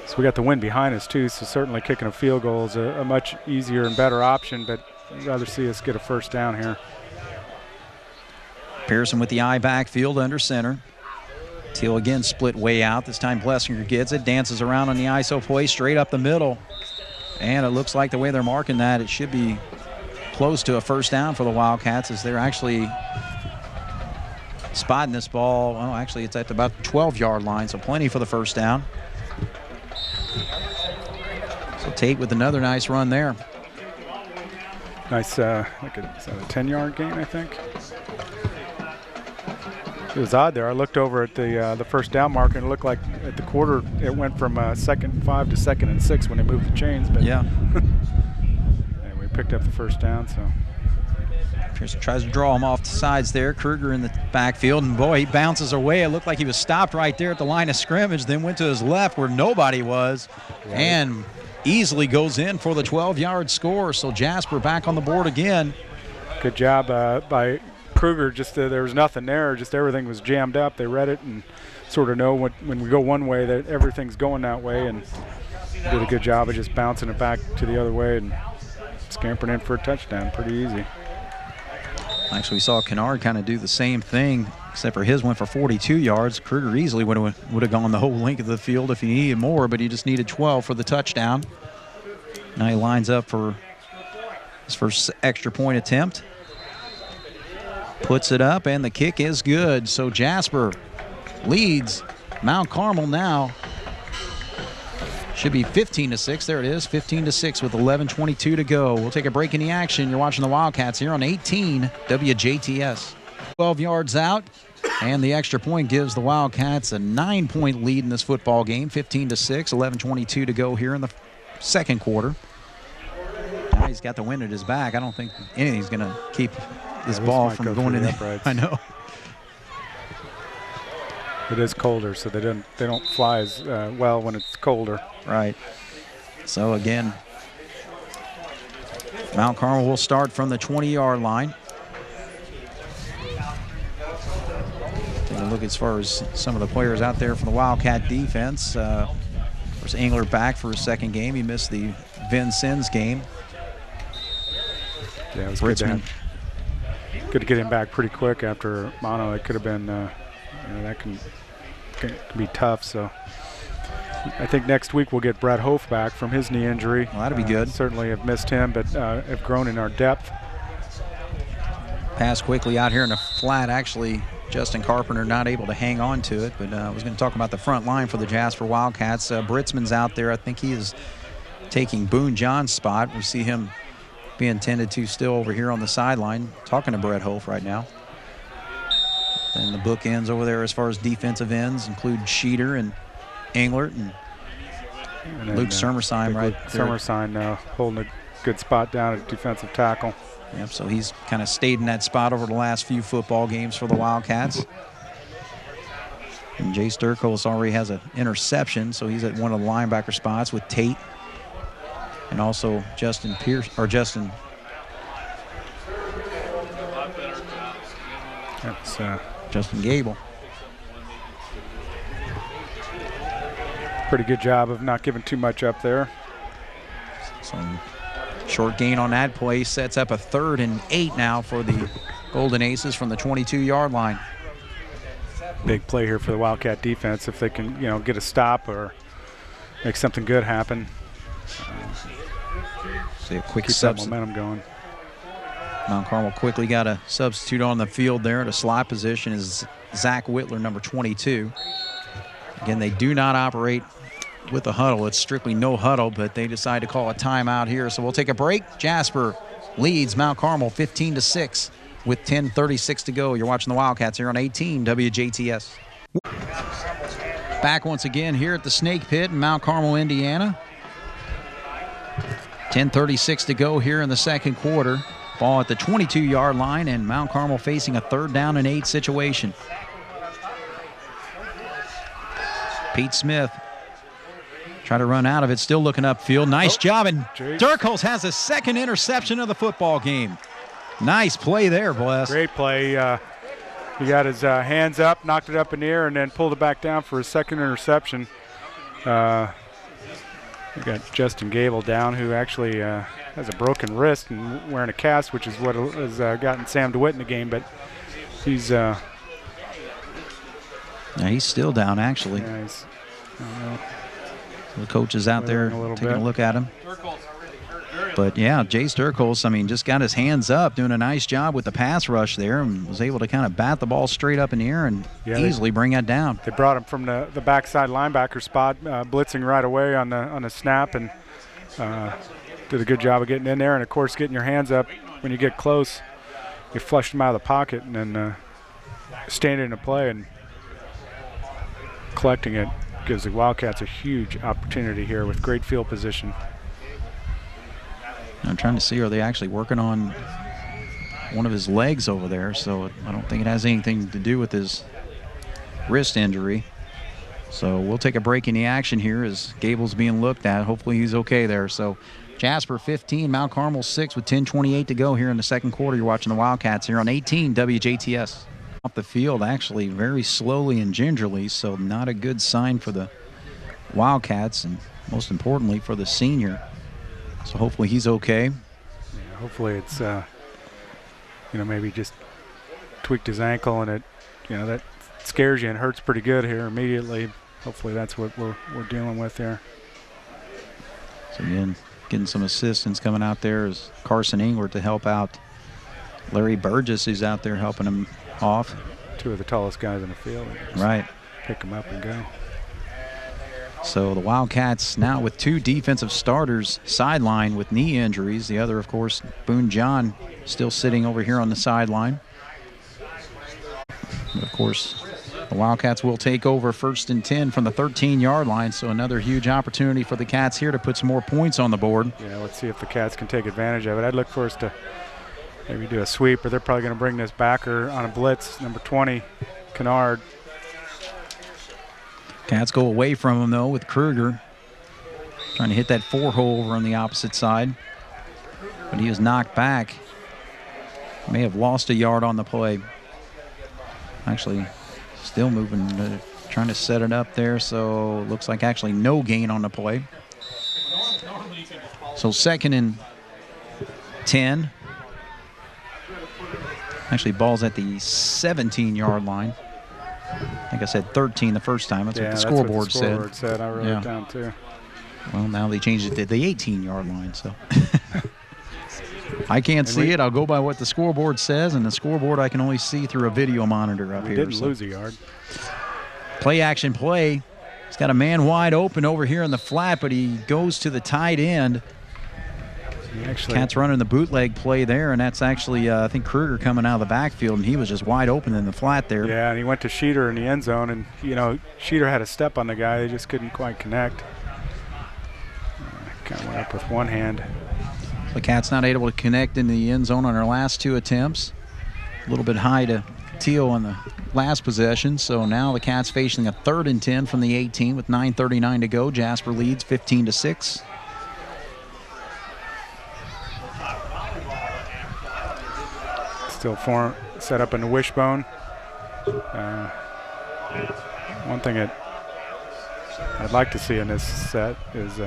So we got the wind behind us too, so certainly kicking a field goal is a much easier and better option, but I'd rather see us get a first down here. Pearson with the eye backfield under center. Teal again split way out. This time Blessinger gets it, dances around on the ISO play, straight up the middle. And it looks like the way they're marking that, it should be close to a first down for the Wildcats as they're actually spotting this ball. Well, actually, it's at about the 12-yard line, so plenty for the first down. So Tate with another nice run there. Nice, is that a 10-yard gain, I think? It was odd there. I looked over at the first down marker, and it looked like at the quarter it went from 2nd and 5 to 2nd and 6 when they moved the chains. But yeah. And we picked up the first down, so. Pearson tries to draw him off the sides there. Kruger in the backfield, and boy, he bounces away. It looked like he was stopped right there at the line of scrimmage, then went to his left where nobody was, and easily goes in for the 12-yard score. So Jasper back on the board again. Good job by Kruger. Just there was nothing there. Just everything was jammed up. They read it and sort of know when we go one way that everything's going that way, and did a good job of just bouncing it back to the other way and scampering in for a touchdown. Pretty easy. Actually, we saw Kennard kind of do the same thing, except for his went for 42 yards. Kruger easily would have gone the whole length of the field if he needed more, but he just needed 12 for the touchdown. Now he lines up for his first extra point attempt. Puts it up, and the kick is good. So Jasper leads Mount Carmel now. Should be 15-6. There it is, 15-6 with 11:22 to go. We'll take a break in the action. You're watching the Wildcats here on 18 WJTS. 12 yards out, and the extra point gives the Wildcats a 9-point lead in this football game. 15-6, 11:22 to go here in the second quarter. Now he's got the wind at his back. I don't think anything's going to keep this ball from going in there. I know. It is colder, so they don't fly as well when it's colder. Right. So again, Mount Carmel will start from the 20-yard line. Take a look as far as some of the players out there from the Wildcat defense. There's Engler back for his second game. He missed the Vincennes game. Yeah, it was Britzman. Good to get him back pretty quick after mono. It could have been, that can be tough. So I think next week we'll get Brett Hof back from his knee injury. Well, that'll be good. Certainly have missed him, but have grown in our depth. Pass quickly out here in the flat. Actually, Justin Carpenter not able to hang on to it, but I was going to talk about the front line for the Jasper Wildcats. Britzman's out there. I think he is taking Boone John's spot. We see him being tended to still over here on the sideline, talking to Brett Hof right now. And the bookends over there as far as defensive ends include Sheeter and Englert and Luke Summersheim right there. Summersheim holding a good spot down at defensive tackle. Yep, so he's kind of stayed in that spot over the last few football games for the Wildcats. And Jay Sturkos already has an interception, so he's at one of the linebacker spots with Tate. And also Justin Pierce, or Justin. That's Justin Gable. Pretty good job of not giving too much up there. Some short gain on that play sets up a 3rd and 8 now for the Golden Aces from the 22-yard line. Big play here for the Wildcat defense if they can, get a stop or make something good happen. See a quick keep that momentum going. Mount Carmel quickly got a substitute on the field there. The slot position is Zach Whitler, number 22. Again, they do not operate with a huddle. It's strictly no huddle, but they decide to call a timeout here. So we'll take a break. Jasper leads Mount Carmel 15-6 with 10:36 to go. You're watching the Wildcats here on 18 WJTS. Back once again here at the Snake Pit in Mount Carmel, Indiana. 10:36 to go here in the second quarter. Ball at the 22-yard line, and Mount Carmel facing a 3rd down and 8 situation. Pete Smith try to run out of it, still looking upfield. Nice job, and Sturkos has a 2nd interception of the football game. Nice play there, Bless. Great play. He got his hands up, knocked it up in the air, and then pulled it back down for his 2nd interception. We got Justin Gable down, who actually has a broken wrist and wearing a cast, which is what has gotten Sam DeWitt in the game. But he's he's still down, actually. Yeah, the coach is out there taking a look at him. But yeah, Jay Sturkos, just got his hands up, doing a nice job with the pass rush there, and was able to kind of bat the ball straight up in the air and easily bring that down. They brought him from the backside linebacker spot, blitzing right away on the snap, and did a good job of getting in there. And of course, getting your hands up when you get close, you flushed them out of the pocket, and then standing in a play and collecting it gives the Wildcats a huge opportunity here with great field position. I'm trying to see, are they actually working on one of his legs over there? So I don't think it has anything to do with his wrist injury. So we'll take a break in the action here as Gable's being looked at. Hopefully he's okay there. So Jasper 15, Mount Carmel 6 with 10:28 to go here in the second quarter. You're watching the Wildcats here on 18 WJTS. Off the field actually very slowly and gingerly, so not a good sign for the Wildcats, and most importantly for the senior. So hopefully he's okay. Yeah, hopefully it's, maybe just tweaked his ankle, and it, that scares you and hurts pretty good here immediately. Hopefully that's what we're dealing with here. So again, getting some assistance coming out there is Carson Ingward to help out Larry Burgess, who's out there helping him off. Two of the tallest guys in the field. Right. Pick them up and go. So the Wildcats now with 2 defensive starters sidelined with knee injuries. The other, of course, Boone John, still sitting over here on the sideline. But of course, the Wildcats will take over 1st and 10 from the 13-yard line, so another huge opportunity for the Cats here to put some more points on the board. Yeah, let's see if the Cats can take advantage of it. I'd look for us to maybe do a sweep, or they're probably going to bring this backer on a blitz, number 20, Kennard. Cats go away from him, though, with Kruger trying to hit that 4-hole over on the opposite side. But he was knocked back. May have lost a yard on the play. Actually, still moving, trying to set it up there, so looks like actually no gain on the play. So 2nd and 10. Actually, ball's at the 17-yard line. I think I said 13 the first time. That's what the scoreboard said. I wrote it down too. Well, now they changed it to the 18-yard line, so. I can't see it. I'll go by what the scoreboard says, and the scoreboard I can only see through a video monitor up here. Didn't lose a yard. Play action play. He's got a man wide open over here in the flat, but he goes to the tight end. Cats running the bootleg play there, and that's actually, I think, Kruger coming out of the backfield, and he was just wide open in the flat there. Yeah, and he went to Sheeter in the end zone, and, Sheeter had a step on the guy. They just couldn't quite connect. Kind of went up with one hand. The Cats not able to connect in the end zone on their last 2 attempts. A little bit high to Teal on the last possession, so now the Cats facing a 3rd and 10 from the 18 with 9:39 to go. Jasper leads 15-6. Still set up in the wishbone. One thing I'd like to see in this set is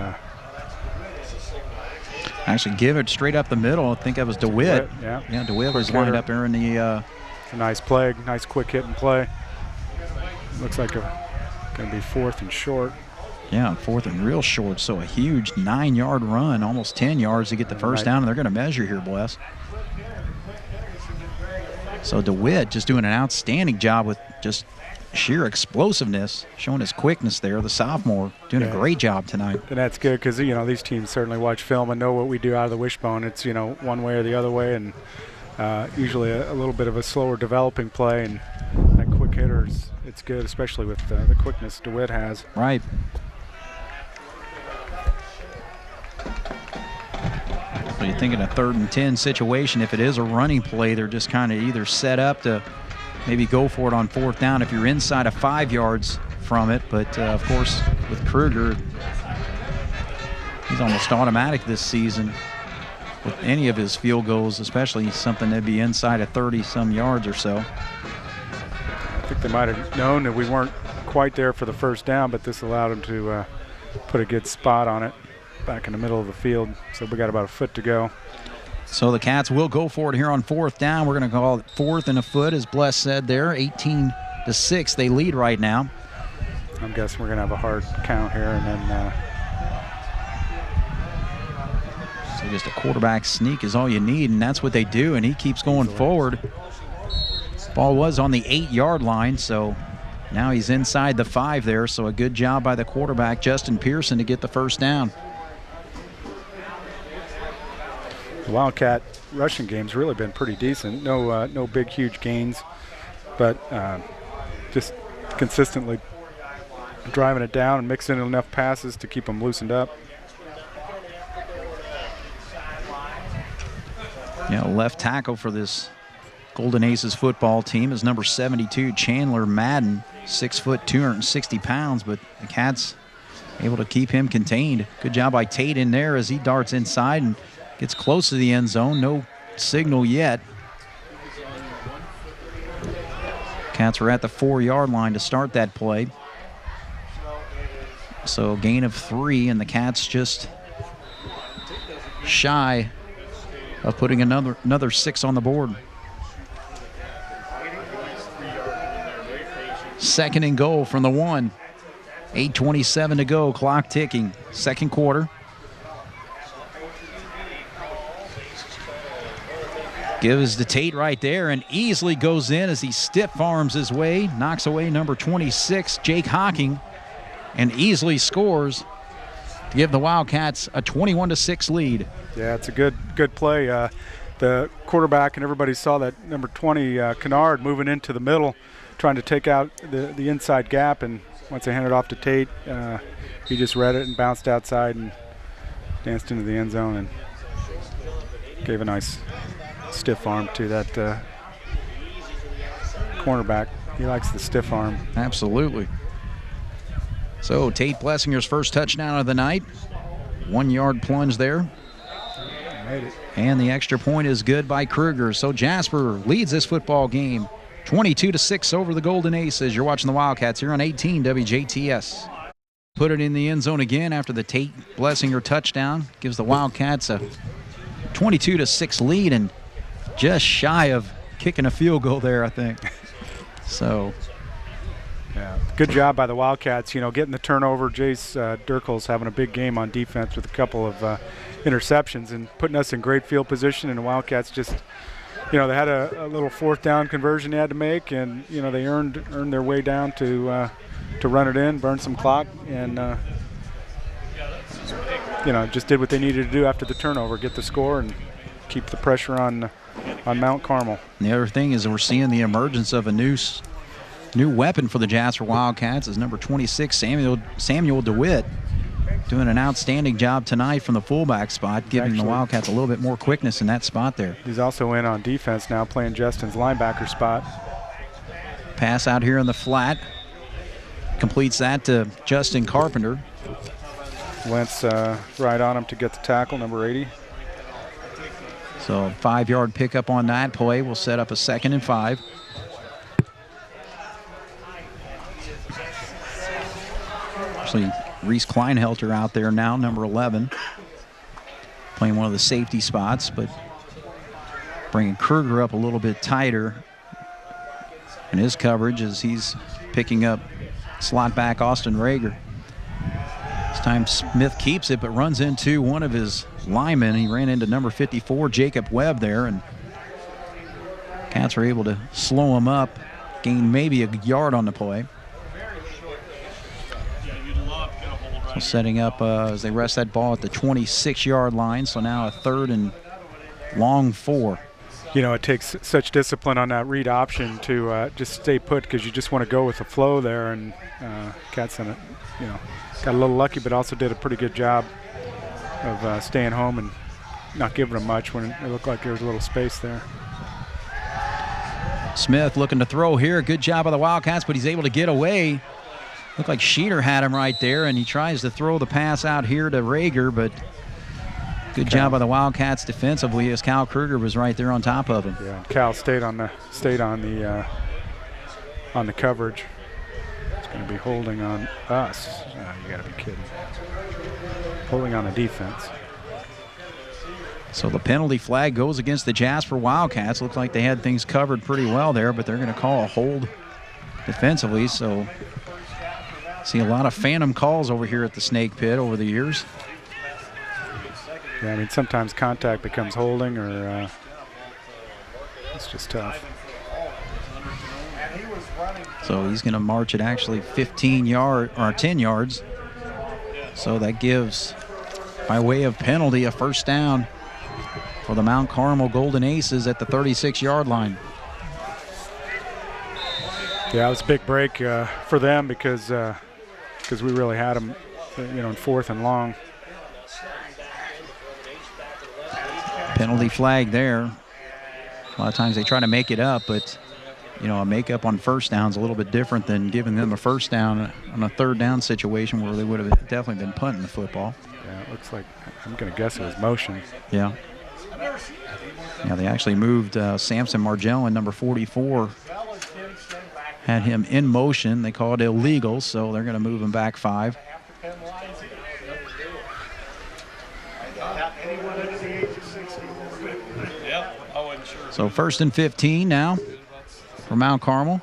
actually give it straight up the middle. I think that was DeWitt. Yeah, DeWitt was lined up there in the. It's a nice play, nice quick hit and play. Looks like going to be 4th and short. Yeah, 4th and real short. So a huge 9-yard run, almost 10 yards to get the first down, and they're going to measure here, Bless. So DeWitt just doing an outstanding job with just sheer explosiveness, showing his quickness there. The sophomore doing a great job tonight. And that's good because, these teams certainly watch film and know what we do out of the wishbone. It's, one way or the other way, and usually a little bit of a slower developing play, and that quick hitter, it's good, especially with the quickness DeWitt has. Right. So you think in a 3rd and 10 situation, if it is a running play, they're just kind of either set up to maybe go for it on 4th down if you're inside of 5 yards from it. But, of course, with Kruger, he's almost automatic this season with any of his field goals, especially something that'd be inside of 30-some yards or so. I think they might have known that we weren't quite there for the first down, but this allowed them to put a good spot on it back in the middle of the field. So we got about a foot to go. So the Cats will go for it here on 4th down. We're going to call it 4th and a foot, as Bless said there. 18-6, they lead right now. I'm guessing we're going to have a hard count here, and then so just a quarterback sneak is all you need, and that's what they do, and he keeps going forward. Ball was on the 8-yard line, so now he's inside the 5 there, so a good job by the quarterback, Justin Pearson, to get the first down. The Wildcat rushing game's really been pretty decent. No big, huge gains, but just consistently driving it down and mixing in enough passes to keep them loosened up. Yeah, left tackle for this Golden Aces football team is number 72, Chandler Madden, 6 foot, 260 pounds, but the Cats able to keep him contained. Good job by Tate in there as he darts inside and gets close to the end zone. No signal yet. Cats were at the 4-yard line to start that play. So gain of 3, and the Cats just shy of putting another 6 on the board. 2nd and goal from the 1. 8:27 to go, clock ticking. 2nd quarter. Gives to Tate right there and easily goes in as he stiff arms his way, knocks away number 26, Jake Hocking, and easily scores to give the Wildcats a 21-6 lead. Yeah, it's a good play. The quarterback and everybody saw that number 20, Kennard, moving into the middle, trying to take out the inside gap, and once they handed it off to Tate, he just read it and bounced outside and danced into the end zone and gave a nice stiff arm to that cornerback. He likes the stiff arm. Absolutely. So Tate Blessinger's first touchdown of the night. 1-yard plunge there. Made it. And the extra point is good by Kruger. So Jasper leads this football game 22-6 over the Golden Aces. You're watching the Wildcats here on 18 WJTS. Put it in the end zone again after the Tate Blessinger touchdown. Gives the Wildcats a 22-6 lead, and just shy of kicking a field goal there, I think. So, yeah, good job by the Wildcats, getting the turnover. Jace Dirkle's having a big game on defense with a couple of interceptions and putting us in great field position, and the Wildcats just, they had a little 4th down conversion they had to make, and, they earned their way down to run it in, burn some clock, and, just did what they needed to do after the turnover, get the score and keep the pressure on Mount Carmel. And the other thing is we're seeing the emergence of a new weapon for the Jasper Wildcats is number 26, Samuel DeWitt, doing an outstanding job tonight from the fullback spot, giving the Wildcats a little bit more quickness in that spot there. He's also in on defense now, playing Justin's linebacker spot. Pass out here in the flat. Completes that to Justin Carpenter. Wentz right on him to get the tackle, number 80. So 5-yard pickup on that play will set up a 2nd and 5. Actually, Reese Kleinhelter out there now, number 11. Playing one of the safety spots, but bringing Kruger up a little bit tighter in his coverage as he's picking up slot back Austin Rager. This time Smith keeps it, but runs into one of his linemen. He ran into number 54, Jacob Webb there, and Cats are able to slow him up, gain maybe a yard on the play. So setting up as they rest that ball at the 26-yard line, so now a 3rd and long 4. It takes such discipline on that read option to just stay put, because you just want to go with the flow there, and Cats in it, got a little lucky, but also did a pretty good job of staying home and not giving them much when it looked like there was a little space there. Smith looking to throw here. Good job by the Wildcats, but he's able to get away. Looked like Sheeter had him right there, and he tries to throw the pass out here to Rager, but good job by the Wildcats defensively as Kyle Kruger was right there on top of him. Yeah, Cal stayed on the coverage. It's going to be holding on us. You got to be kidding. Holding on the defense. So the penalty flag goes against the Jasper Wildcats. Looked like they had things covered pretty well there, but they're going to call a hold defensively. So see a lot of phantom calls over here at the Snake Pit over the years. Yeah, sometimes contact becomes holding, or it's just tough. So he's going to march it actually 10 yards. So that gives, by way of penalty, a 1st down for the Mount Carmel Golden Aces at the 36-yard line. Yeah, it was a big break for them because we really had them, in 4th and long. Penalty flag there. A lot of times they try to make it up, but a make-up on 1st down is a little bit different than giving them a 1st down on a 3rd down situation where they would have definitely been punting the football. Yeah, it looks like, I'm going to guess it was motion. Yeah. Yeah, they actually moved Samson Margellin, number 44. Had him in motion. They call it illegal, so they're going to move him back 5. So 1st and 15 now for Mount Carmel.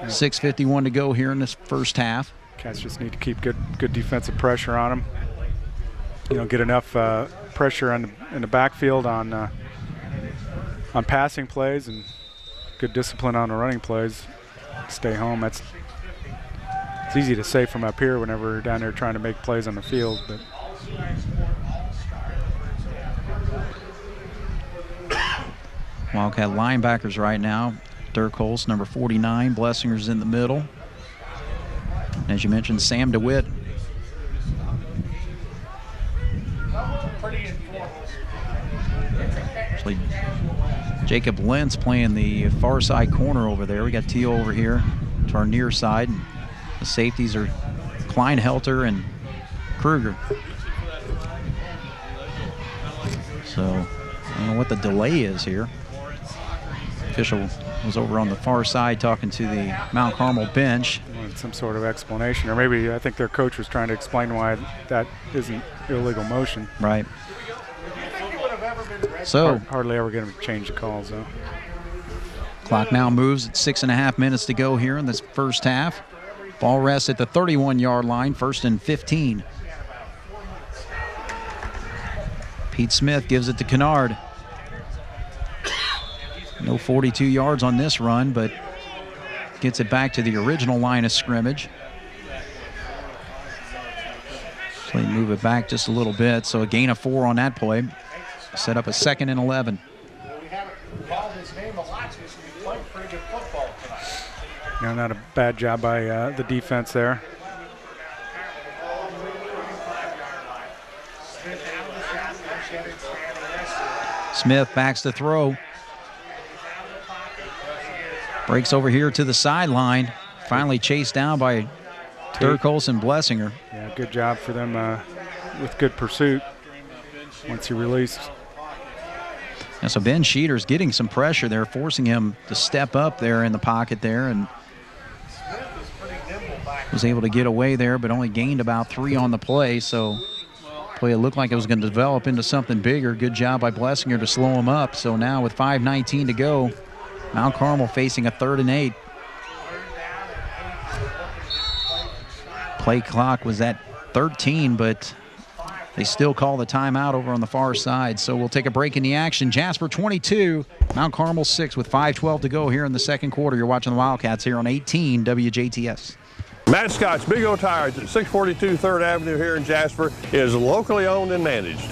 6:51 to go here in this first half. Cats just need to keep good defensive pressure on them. You know, get enough pressure in the backfield on passing plays and good discipline on the running plays. Stay home. It's easy to say from up here whenever you're down there trying to make plays on the field, but Wildcat linebackers right now. Dirk Holst, number 49. Blessinger's in the middle. As you mentioned, Sam DeWitt. Actually, Jacob Lentz playing the far side corner over there. We got Teal over here to our near side. The safeties are Kleinhelter and Kruger. So I don't know what the delay is here. Official was over on the far side talking to the Mount Carmel bench. Some sort of explanation, or maybe I think their coach was trying to explain why that isn't illegal motion. Right. So hardly ever going to change the calls, though. Clock now moves at 6.5 minutes to go here in this first half. Ball rests at the 31-yard line, 1st and 15. Pete Smith gives it to Kennard. No 42 yards on this run, but gets it back to the original line of scrimmage. So they move it back just a little bit, so a gain of 4 on that play. Set up a 2nd and 11. Yeah, not a bad job by the defense there. Smith backs to throw. Breaks over here to the sideline. Finally chased down by Dirk Holst and Blessinger. Yeah, good job for them with good pursuit once he released. Yeah, so Ben Sheeter's getting some pressure there, forcing him to step up there in the pocket there, and was able to get away there, but only gained about 3 on the play. So play it looked like it was going to develop into something bigger. Good job by Blessinger to slow him up. So now with 5:19 to go, Mount Carmel facing a 3rd and 8. Play clock was at 13, but they still call the timeout over on the far side. So we'll take a break in the action. Jasper 22, Mount Carmel 6 with 5:12 to go here in the second quarter. You're watching the Wildcats here on 18 WJTS. Matt Scott's Big O Tires at 642 3rd Avenue here in Jasper is locally owned and managed.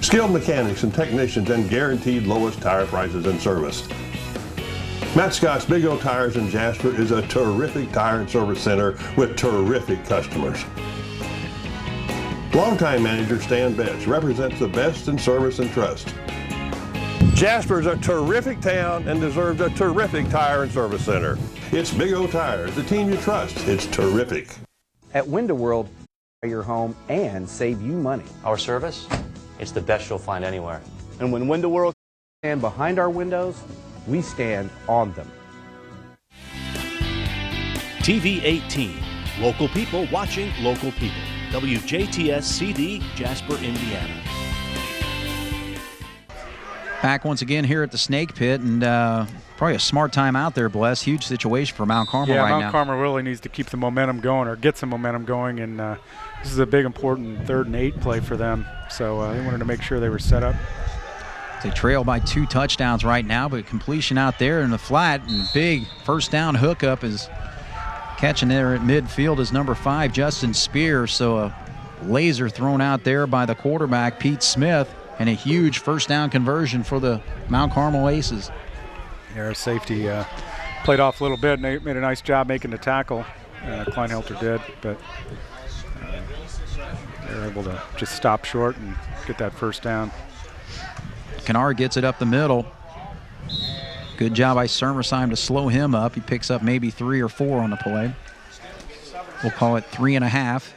Skilled mechanics and technicians and guaranteed lowest tire prices and service. Matt Scott's Big O Tires in Jasper is a terrific tire and service center with terrific customers. Longtime manager Stan Betts represents the best in service and trust. Jasper is a terrific town and deserves a terrific tire and service center. It's Big O Tires, the team you trust. It's terrific. At Window World, your home and save you money. Our service, it's the best you'll find anywhere. And when Window World stand behind our windows, we stand on them. TV 18, local people watching local people. WJTS CD, Jasper, Indiana. Back once again here at the Snake Pit, and probably a smart time out there, Bless. Huge situation for Mount Carmel right now. Yeah, Mount Carmel really needs to keep the momentum going or get some momentum going, and this is a big, important 3rd and 8 play for them. So they wanted to make sure they were set up. They trail by 2 touchdowns right now, but completion out there in the flat, and a big first down hookup is catching there at midfield is number 5, Justin Spear. So a laser thrown out there by the quarterback, Pete Smith, and a huge first down conversion for the Mount Carmel Aces. Their safety played off a little bit, and they made a nice job making the tackle. Kleinhelter did, but they were able to just stop short and get that first down. Kennard gets it up the middle. Good job by Sermersheim to slow him up. He picks up maybe 3 or 4 on the play. We'll call it 3.5.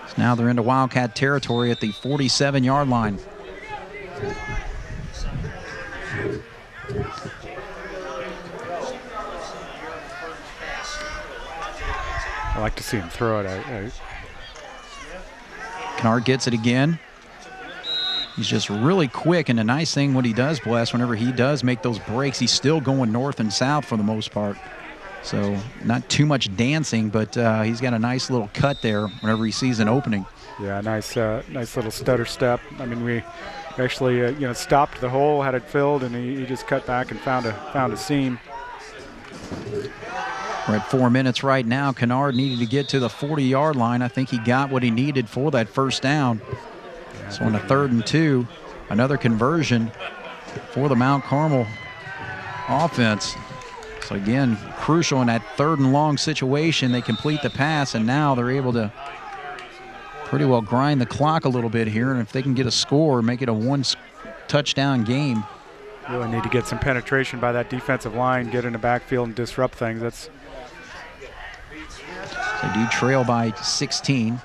So now they're into Wildcat territory at the 47-yard line. I like to see him throw it. Kennard gets it again. He's just really quick, and the nice thing what he does, Bless, whenever he does make those breaks, he's still going north and south for the most part. So not too much dancing, but he's got a nice little cut there whenever he sees an opening. Yeah, nice little stutter step. I mean, we actually stopped the hole, had it filled, and he just cut back and found a seam. We're at 4 minutes right now. Kennard needed to get to the 40-yard line. I think he got what he needed for that first down. So on a 3rd and 2, another conversion for the Mount Carmel offense. So again, crucial in that 3rd and long situation. They complete the pass, and now they're able to pretty well grind the clock a little bit here. And if they can get a score, make it a 1-touchdown game. Really need to get some penetration by that defensive line, get in the backfield and disrupt things. They do trail by 16.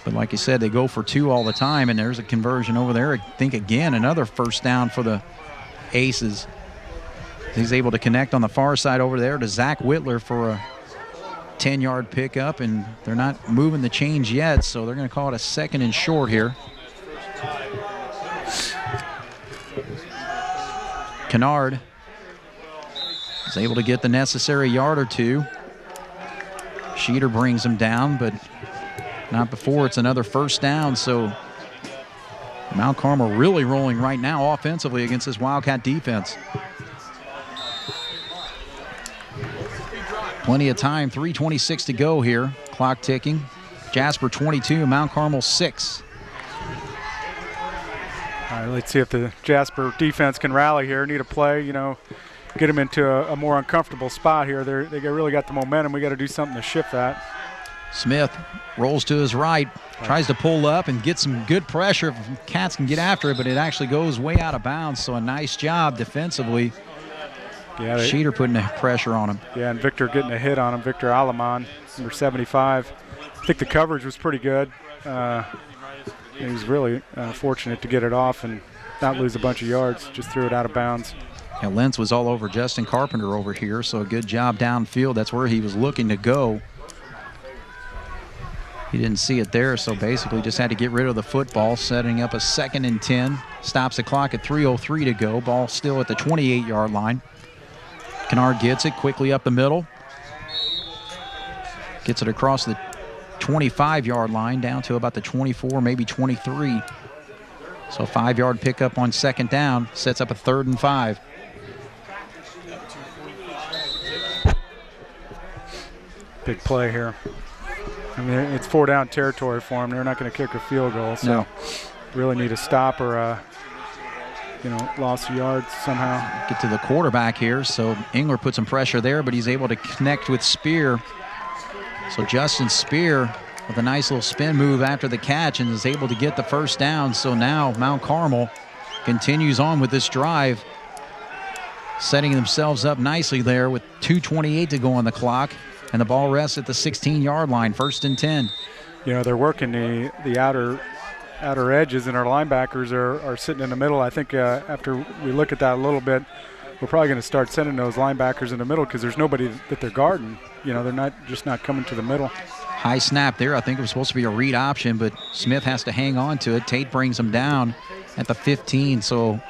But like you said, they go for 2 all the time, and there's a conversion over there. I think, again, another first down for the Aces. He's able to connect on the far side over there to Zach Whitler for a 10-yard pickup, and they're not moving the chains yet, so they're going to call it a 2nd and short here. Kennard is able to get the necessary yard or 2. Sheeter brings him down, but not before it's another first down. So Mount Carmel really rolling right now offensively against this Wildcat defense. Plenty of time, 3:26 to go here. Clock ticking. Jasper 22, Mount Carmel 6. All right, let's see if the Jasper defense can rally here. Need a play, get them into a more uncomfortable spot here. They really got the momentum. We got to do something to shift that. Smith rolls to his right, tries to pull up and get some good pressure. Cats can get after it, but it actually goes way out of bounds. So a nice job defensively. Yeah, Sheeter putting the pressure on him. Yeah, and Victor getting a hit on him. Victor Alamon, number 75. I think the coverage was pretty good. He was really fortunate to get it off and not lose a bunch of yards. Just threw it out of bounds. Yeah, Lentz was all over Justin Carpenter over here, so a good job downfield. That's where he was looking to go. He didn't see it there, so basically just had to get rid of the football, setting up a 2nd and 10. Stops the clock at 3:03 to go. Ball still at the 28-yard line. Kennard gets it quickly up the middle. Gets it across the 25-yard line down to about the 24, maybe 23. So 5-yard pickup on 2nd down. Sets up a 3rd and 5. Big play here. I mean, it's 4-down territory for them. They're not going to kick a field goal, so no. Really need a stop or lost yards somehow. Get to the quarterback here, so Engler put some pressure there, but he's able to connect with Spear. So Justin Spear with a nice little spin move after the catch and is able to get the first down. So now Mount Carmel continues on with this drive, setting themselves up nicely there with 2:28 to go on the clock. And the ball rests at the 16-yard line, 1st and 10. They're working the outer edges, and our linebackers are sitting in the middle. I think after we look at that a little bit, we're probably going to start sending those linebackers in the middle because there's nobody that they're guarding. They're not coming to the middle. High snap there. I think it was supposed to be a read option, but Smith has to hang on to it. Tate brings him down at the 15, so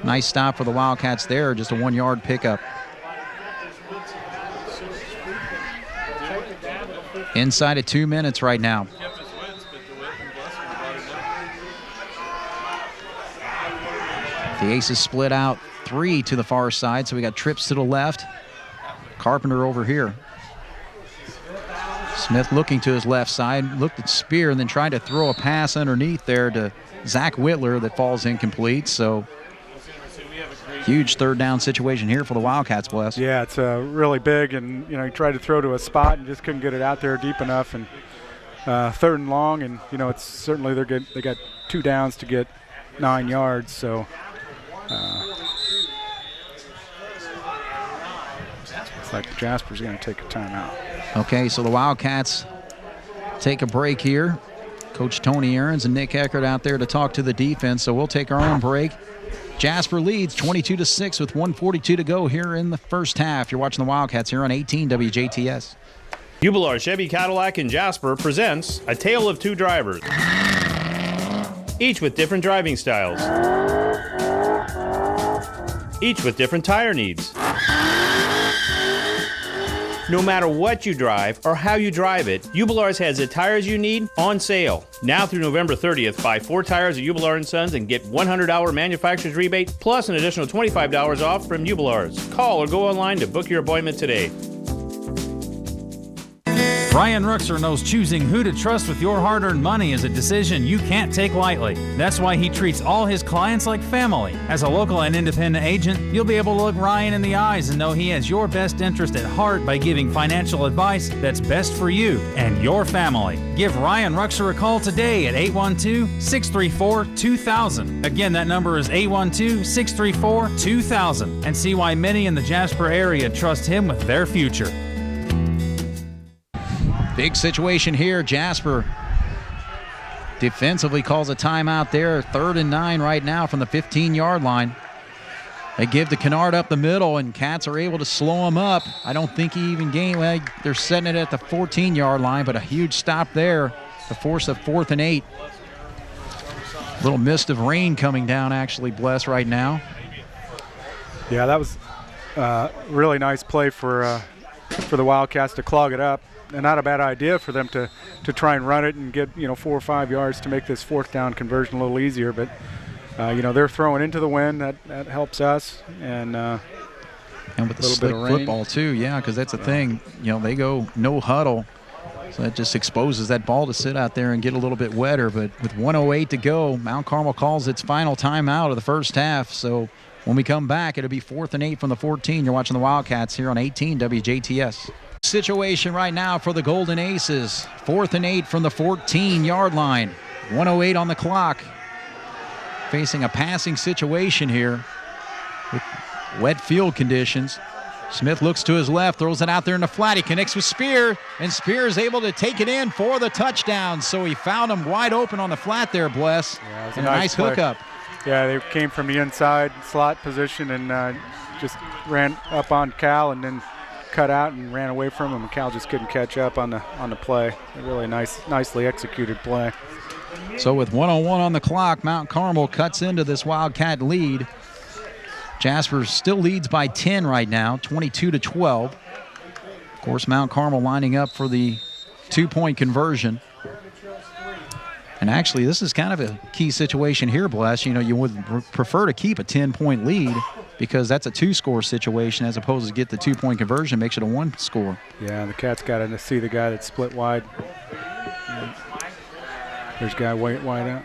nice stop for the Wildcats there, just a 1-yard pickup. Inside of 2 minutes right now. The Aces split out 3 to the far side, so we got trips to the left. Carpenter over here. Smith looking to his left side, looked at Spear, and then tried to throw a pass underneath there to Zach Whitler that falls incomplete. So huge 3rd down situation here for the Wildcats, Bless. Yeah, it's really big, and he tried to throw to a spot and just couldn't get it out there deep enough. And 3rd and long, and it's certainly they got 2 downs to get 9 yards. So looks like Jasper's going to take a timeout. Okay, so the Wildcats take a break here. Coach Tony Aarons and Nick Eckert out there to talk to the defense, so we'll take our own break. Jasper leads 22-6 with 1:42 to go here in the first half. You're watching the Wildcats here on 18 WJTS. Jubilar Chevy Cadillac in Jasper presents A Tale of Two Drivers, each with different driving styles, each with different tire needs. No matter what you drive or how you drive it, Jubilar's has the tires you need on sale. Now through November 30th, buy 4 tires at Jubilar & Sons and get $100 manufacturer's rebate plus an additional $25 off from Jubilar's. Call or go online to book your appointment today. Brian Ruxer knows choosing who to trust with your hard-earned money is a decision you can't take lightly. That's why he treats all his clients like family. As a local and independent agent, you'll be able to look Ryan in the eyes and know he has your best interest at heart by giving financial advice that's best for you and your family. Give Ryan Ruxer a call today at 812-634-2000. Again, that number is 812-634-2000, and see why many in the Jasper area trust him with their future. Big situation here. Jasper defensively calls a timeout there. 3rd and 9 right now from the 15-yard line. They give to Kennard up the middle, and Cats are able to slow him up. I don't think he even gained. Well, they're setting it at the 14-yard line, but a huge stop there to force a 4th and 8. Little mist of rain coming down, actually, Bless, right now. Yeah, that was a really nice play for the Wildcats to clog it up. And not a bad idea for them to try and run it and get 4 or 5 yards to make this 4th down conversion a little easier. But they're throwing into the wind. That helps us. And with the slick football too, yeah, because that's the thing. They go no huddle, so that just exposes that ball to sit out there and get a little bit wetter. But with 1:08 to go, Mount Carmel calls its final timeout of the first half. So when we come back, it'll be 4th and 8 from the 14. You're watching the Wildcats here on 18 WJTS. Situation right now for the Golden Aces. 4th and 8 from the 14-yard line. 1:08 on the clock. Facing a passing situation here with wet field conditions. Smith looks to his left, throws it out there in the flat. He connects with Spear, and Spear is able to take it in for the touchdown. So he found him wide open on the flat there, Bless. Yeah, and a nice hookup. Yeah, they came from the inside slot position and just ran up on Cal and then cut out and ran away from him, and Cal just couldn't catch up on the play. A really nicely executed play. So with 1:01 on the clock, Mount Carmel cuts into this Wildcat lead. Jasper still leads by 10 right now, 22-12. Of course, Mount Carmel lining up for the 2-point conversion. And actually, this is kind of a key situation here, Bless. You would prefer to keep a 10-point lead because that's a 2-score situation as opposed to get the 2-point conversion, makes it a 1-score. Yeah, the Cats got to see the guy that's split wide. There's a guy wide out.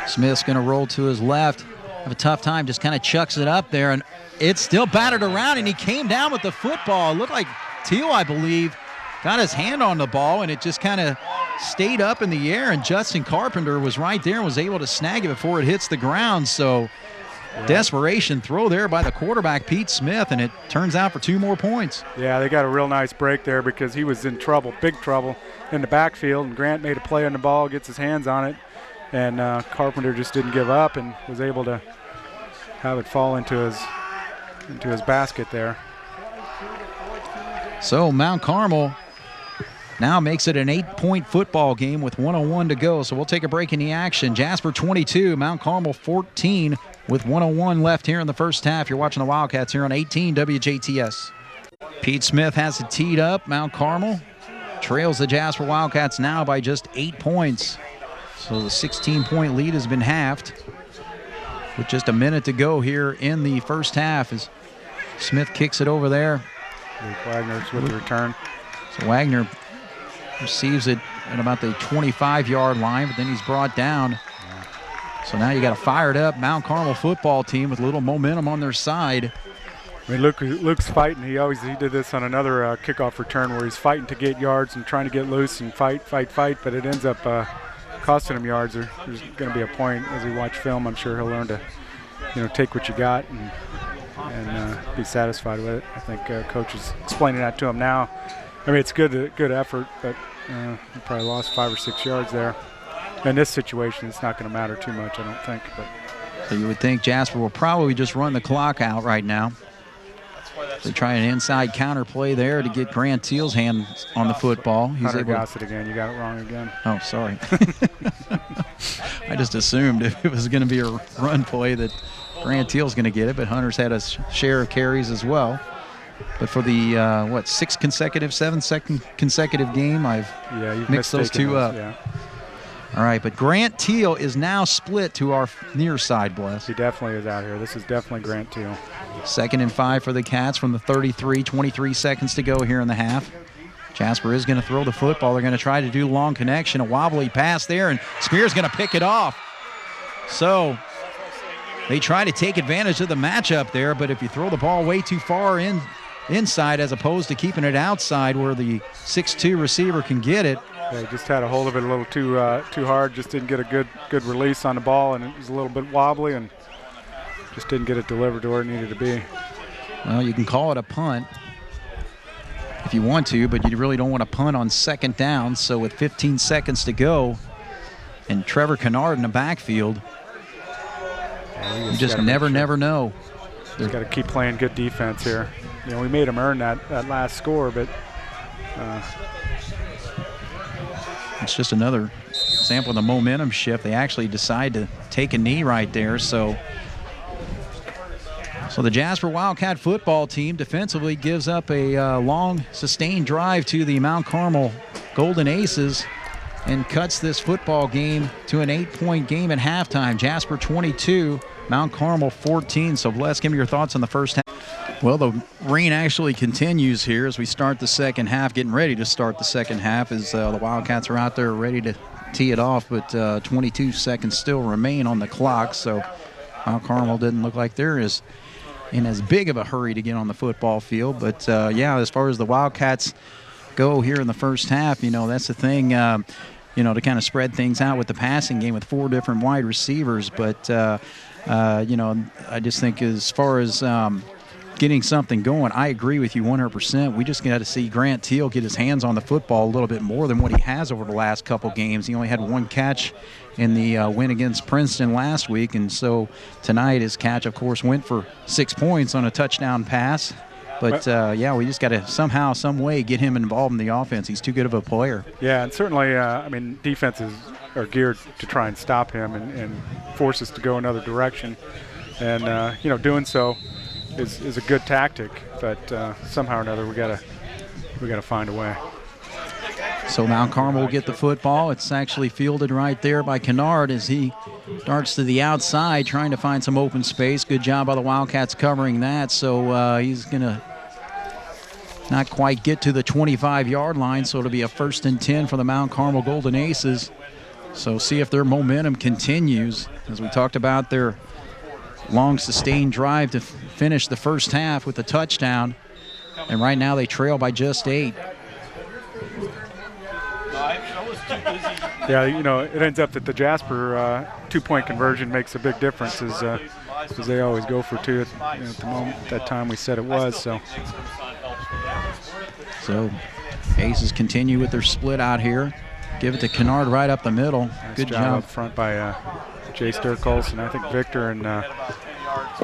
Smith's going to roll to his left. Have a tough time, just kind of chucks it up there, and it's still battered around, and he came down with the football. It looked like Teal, I believe, got his hand on the ball, and it just kind of stayed up in the air, and Justin Carpenter was right there and was able to snag it before it hits the ground. So desperation throw there by the quarterback, Pete Smith, and it turns out for 2 more points. Yeah, they got a real nice break there because he was in trouble, big trouble, in the backfield, and Grant made a play on the ball, gets his hands on it, and Carpenter just didn't give up and was able to have it fall into his basket there. So Mount Carmel now makes it an 8-point football game with 1:01 to go. So we'll take a break in the action. Jasper 22, Mount Carmel 14 with 1:01 left here in the first half. You're watching the Wildcats here on 18 WJTS. Pete Smith has it teed up. Mount Carmel trails the Jasper Wildcats now by just 8 points. So the 16-point lead has been halved with just a minute to go here in the first half as Smith kicks it over there. Luke Wagner's with the return. So Wagner receives it at about the 25-yard line, but then he's brought down. So now you got a fired up Mount Carmel football team with a little momentum on their side. I mean, Luke's fighting. He did this on another kickoff return where he's fighting to get yards and trying to get loose and fight, but it ends up costing him yards. There's going to be a point as he watch film. I'm sure he'll learn to, take what you got and be satisfied with it. I think coach is explaining that to him now. I mean, it's good effort, but he probably lost 5 or 6 yards there. In this situation, it's not going to matter too much, I don't think. But so you would think Jasper will probably just run the clock out right now. They try an inside counter play there to get Grant Teal's hands on the football. He's Hunter able Gossett again. You got it wrong again. Oh, sorry. I just assumed if it was going to be a run play that Grant Teal's going to get it, but Hunter's had a share of carries as well. But for the, 7th consecutive game, I've mixed those two up. Yeah. All right, but Grant Teal is now split to our near side, Bless. He definitely is out here. This is definitely Grant Teal. 2nd and 5 for the Cats from the 33, 23 seconds to go here in the half. Jasper is going to throw the football. They're going to try to do long connection, a wobbly pass there, and Spear's going to pick it off. So they try to take advantage of the matchup there, but if you throw the ball way too far inside as opposed to keeping it outside where the 6'2 receiver can get it. Yeah, he just had a hold of it a little too hard. Just didn't get a good release on the ball, and it was a little bit wobbly, and just didn't get it delivered to where it needed to be. Well, you can call it a punt if you want to, but you really don't want to punt on 2nd down. So with 15 seconds to go, and Trevor Kennard in the backfield, you just never know. Just got to keep playing good defense here. You know, we made them earn that last score, but. It's just another example of the momentum shift. They actually decide to take a knee right there. So the Jasper Wildcat football team defensively gives up a long, sustained drive to the Mount Carmel Golden Aces and cuts this football game to an 8-point game at halftime. Jasper 22, Mount Carmel 14. So, Bless, give me your thoughts on the first half. Well, the rain actually continues here as we start the second half, getting ready to start the second half as the Wildcats are out there ready to tee it off, but 22 seconds still remain on the clock, so Mount Carmel didn't look like they're in as big of a hurry to get on the football field. But, as far as the Wildcats go here in the first half, that's the thing, to kind of spread things out with the passing game with 4 different wide receivers. But, I just think as far as getting something going, I agree with you 100%. We just got to see Grant Teal get his hands on the football a little bit more than what he has over the last couple games. He only had 1 catch in the win against Princeton last week, and so tonight his catch, of course, went for 6 points on a touchdown pass. But, we just got to somehow, some way get him involved in the offense. He's too good of a player. Yeah, and certainly, defenses are geared to try and stop him and force us to go another direction. And, doing so is a good tactic, but somehow or another we gotta find a way. So Mount Carmel will get the football. It's actually fielded right there by Kennard as he darts to the outside trying to find some open space. Good job by the Wildcats covering that. So he's going to not quite get to the 25-yard line, so it'll be a 1st and 10 for the Mount Carmel Golden Aces. So see if their momentum continues. As we talked about, their long sustained drive to finish the first half with a touchdown, and right now they trail by just 8. Yeah, it ends up that the Jasper 2-point conversion makes a big difference, as they always go for 2 at the moment. At that time we said it was. So Aces continue with their split out here. Give it to Kennard right up the middle. Nice Good job up front by Jay Sturkholz, and I think Victor and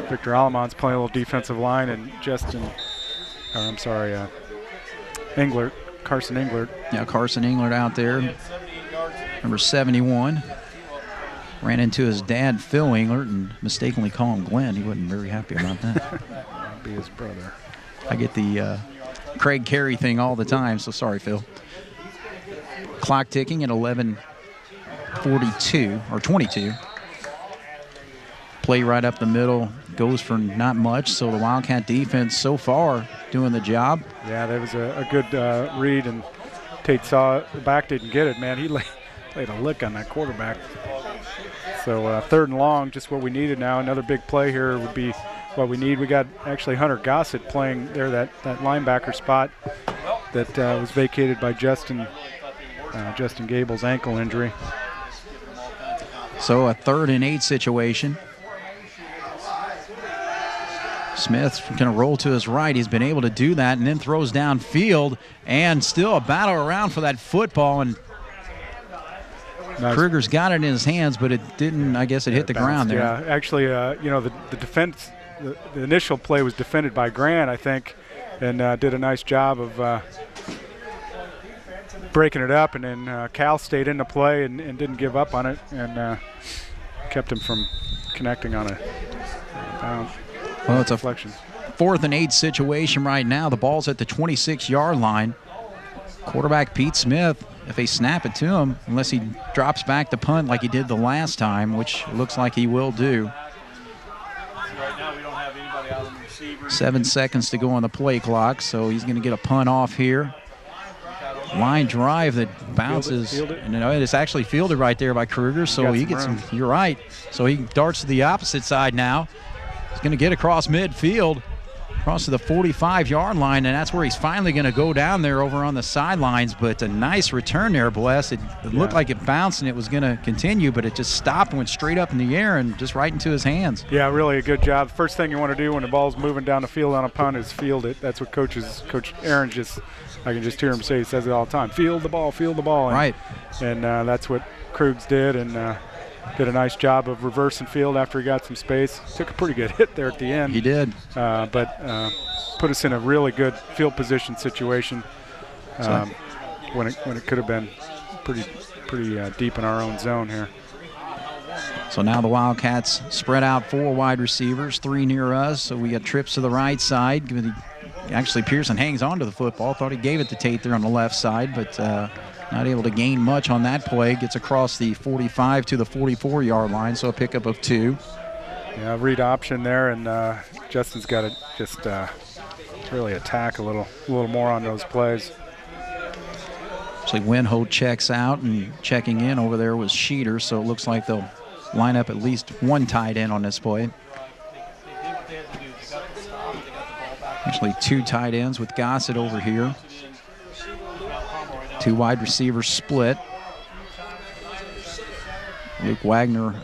Victor Alamon's playing a little defensive line, and Carson Englert. Yeah, Carson Englert out there, number 71. Ran into his dad, Phil Englert, and mistakenly called him Glenn. He wasn't very happy about that. That'd be his brother. I get the Craig Carey thing all the time, so sorry, Phil. Clock ticking at 11:42 or 22. Play right up the middle, goes for not much, so the Wildcat defense so far doing the job. Yeah, that was a good read, and Tate saw it. The back didn't get it, man. He laid a lick on that quarterback. So 3rd and long, just what we needed now. Another big play here would be what we need. We got actually Hunter Gossett playing there, that linebacker spot that was vacated by Justin Gable's ankle injury. So a 3rd and 8 situation. Smith's going to roll to his right. He's been able to do that and then throws downfield, and still a battle around for that football. And nice. Kruger's got it in his hands, but it didn't. I guess it hit the ground there. Yeah, actually, the defense the initial play was defended by Grant, I think, and did a nice job of breaking it up, and then Cal stayed in the play and didn't give up on it, and kept him from connecting on a bound. Well, it's a deflection. 4th and 8 situation right now. The ball's at the 26-yard line. Quarterback Pete Smith, if they snap it to him, unless he drops back the punt like he did the last time, which looks like he will do. Right now we don't have anybody out on the receiver. 7 seconds to go on the play clock, so he's going to get a punt off here. Line drive that bounces, field it. and it's actually fielded right there by Kruger, so he gets some, you're right. So he darts to the opposite side now. He's going to get across midfield, across to the 45-yard line, and that's where he's finally going to go down there over on the sidelines. But a nice return there, Bless. It looked like it bounced and it was going to continue, but it just stopped and went straight up in the air and just right into his hands. Yeah, really a good job. First thing you want to do when the ball's moving down the field on a punt is field it. That's what Coach Aaron I can just hear him say, he says it all the time, field the ball, field the ball. And, right. And that's what Krugs did, and did a nice job of reversing field after he got some space. Took a pretty good hit there at the end. He did. But put us in a really good field position situation when it could have been pretty deep in our own zone here. So now the Wildcats spread out 4 wide receivers, 3 near us. So we got trips to the right side. Actually, Pearson hangs on to the football. Thought he gave it to Tate there on the left side, but not able to gain much on that play. Gets across the 45 to the 44-yard line, so a pickup of 2. Yeah, read option there, and Justin's got to just really attack a little more on those plays. Actually, Winholt checks out, and checking in over there was Sheeter, so it looks like they'll line up at least 1 tight end on this play. Actually, 2 tight ends with Gossett over here. 2 wide receivers split. Luke Wagner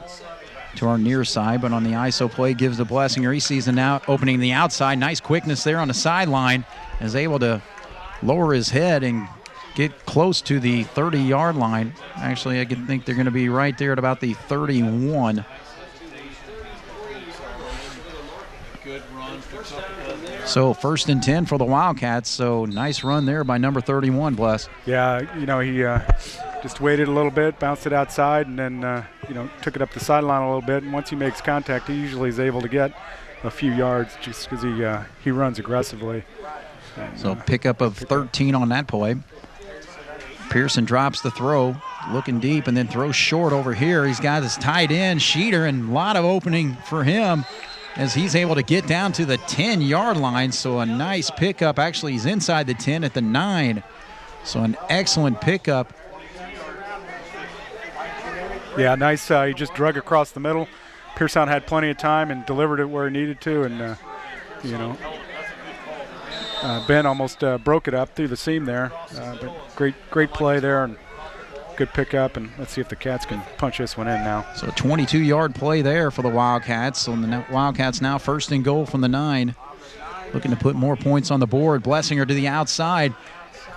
to our near side, but on the ISO play gives the Blessinger. He sees an out opening the outside. Nice quickness there on the sideline. Is able to lower his head and get close to the 30-yard line. Actually, I think they're going to be right there at about the 31. So 1st and 10 for the Wildcats. So nice run there by number 31, Bless. Yeah, he just waited a little bit, bounced it outside, and then took it up the sideline a little bit. And once he makes contact, he usually is able to get a few yards just because he runs aggressively. And, so pickup of 13 on that play. Pearson drops the throw, looking deep, and then throws short over here. He's got his tight end, Sheeter, and a lot of opening for him as he's able to get down to the 10-yard line. So a nice pickup. Actually, he's inside the 10 at the 9. So an excellent pickup. Yeah, nice. He just drug across the middle. Pearson had plenty of time and delivered it where he needed to. And, Ben almost broke it up through the seam there. But great play there and good pickup. And let's see if the Cats can punch this one in now. So a 22-yard play there for the Wildcats. So the Wildcats now 1st and goal from the 9. Looking to put more points on the board. Blessinger to the outside.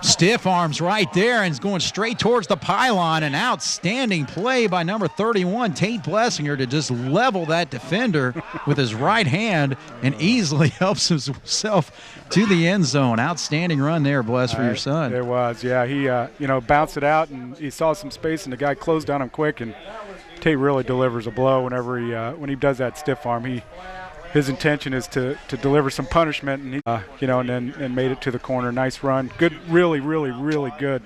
Stiff arms right there and is going straight towards the pylon. An outstanding play by number 31, Tate Blessinger, to just level that defender with his right hand and easily helps himself to the end zone. Outstanding run there, Bless, for your son. It was, yeah. He, bounced it out and he saw some space and the guy closed on him quick, and Tate really delivers a blow whenever when he does that stiff arm. His intention is to deliver some punishment, and he, and made it to the corner. Nice run. Good, really, really, really good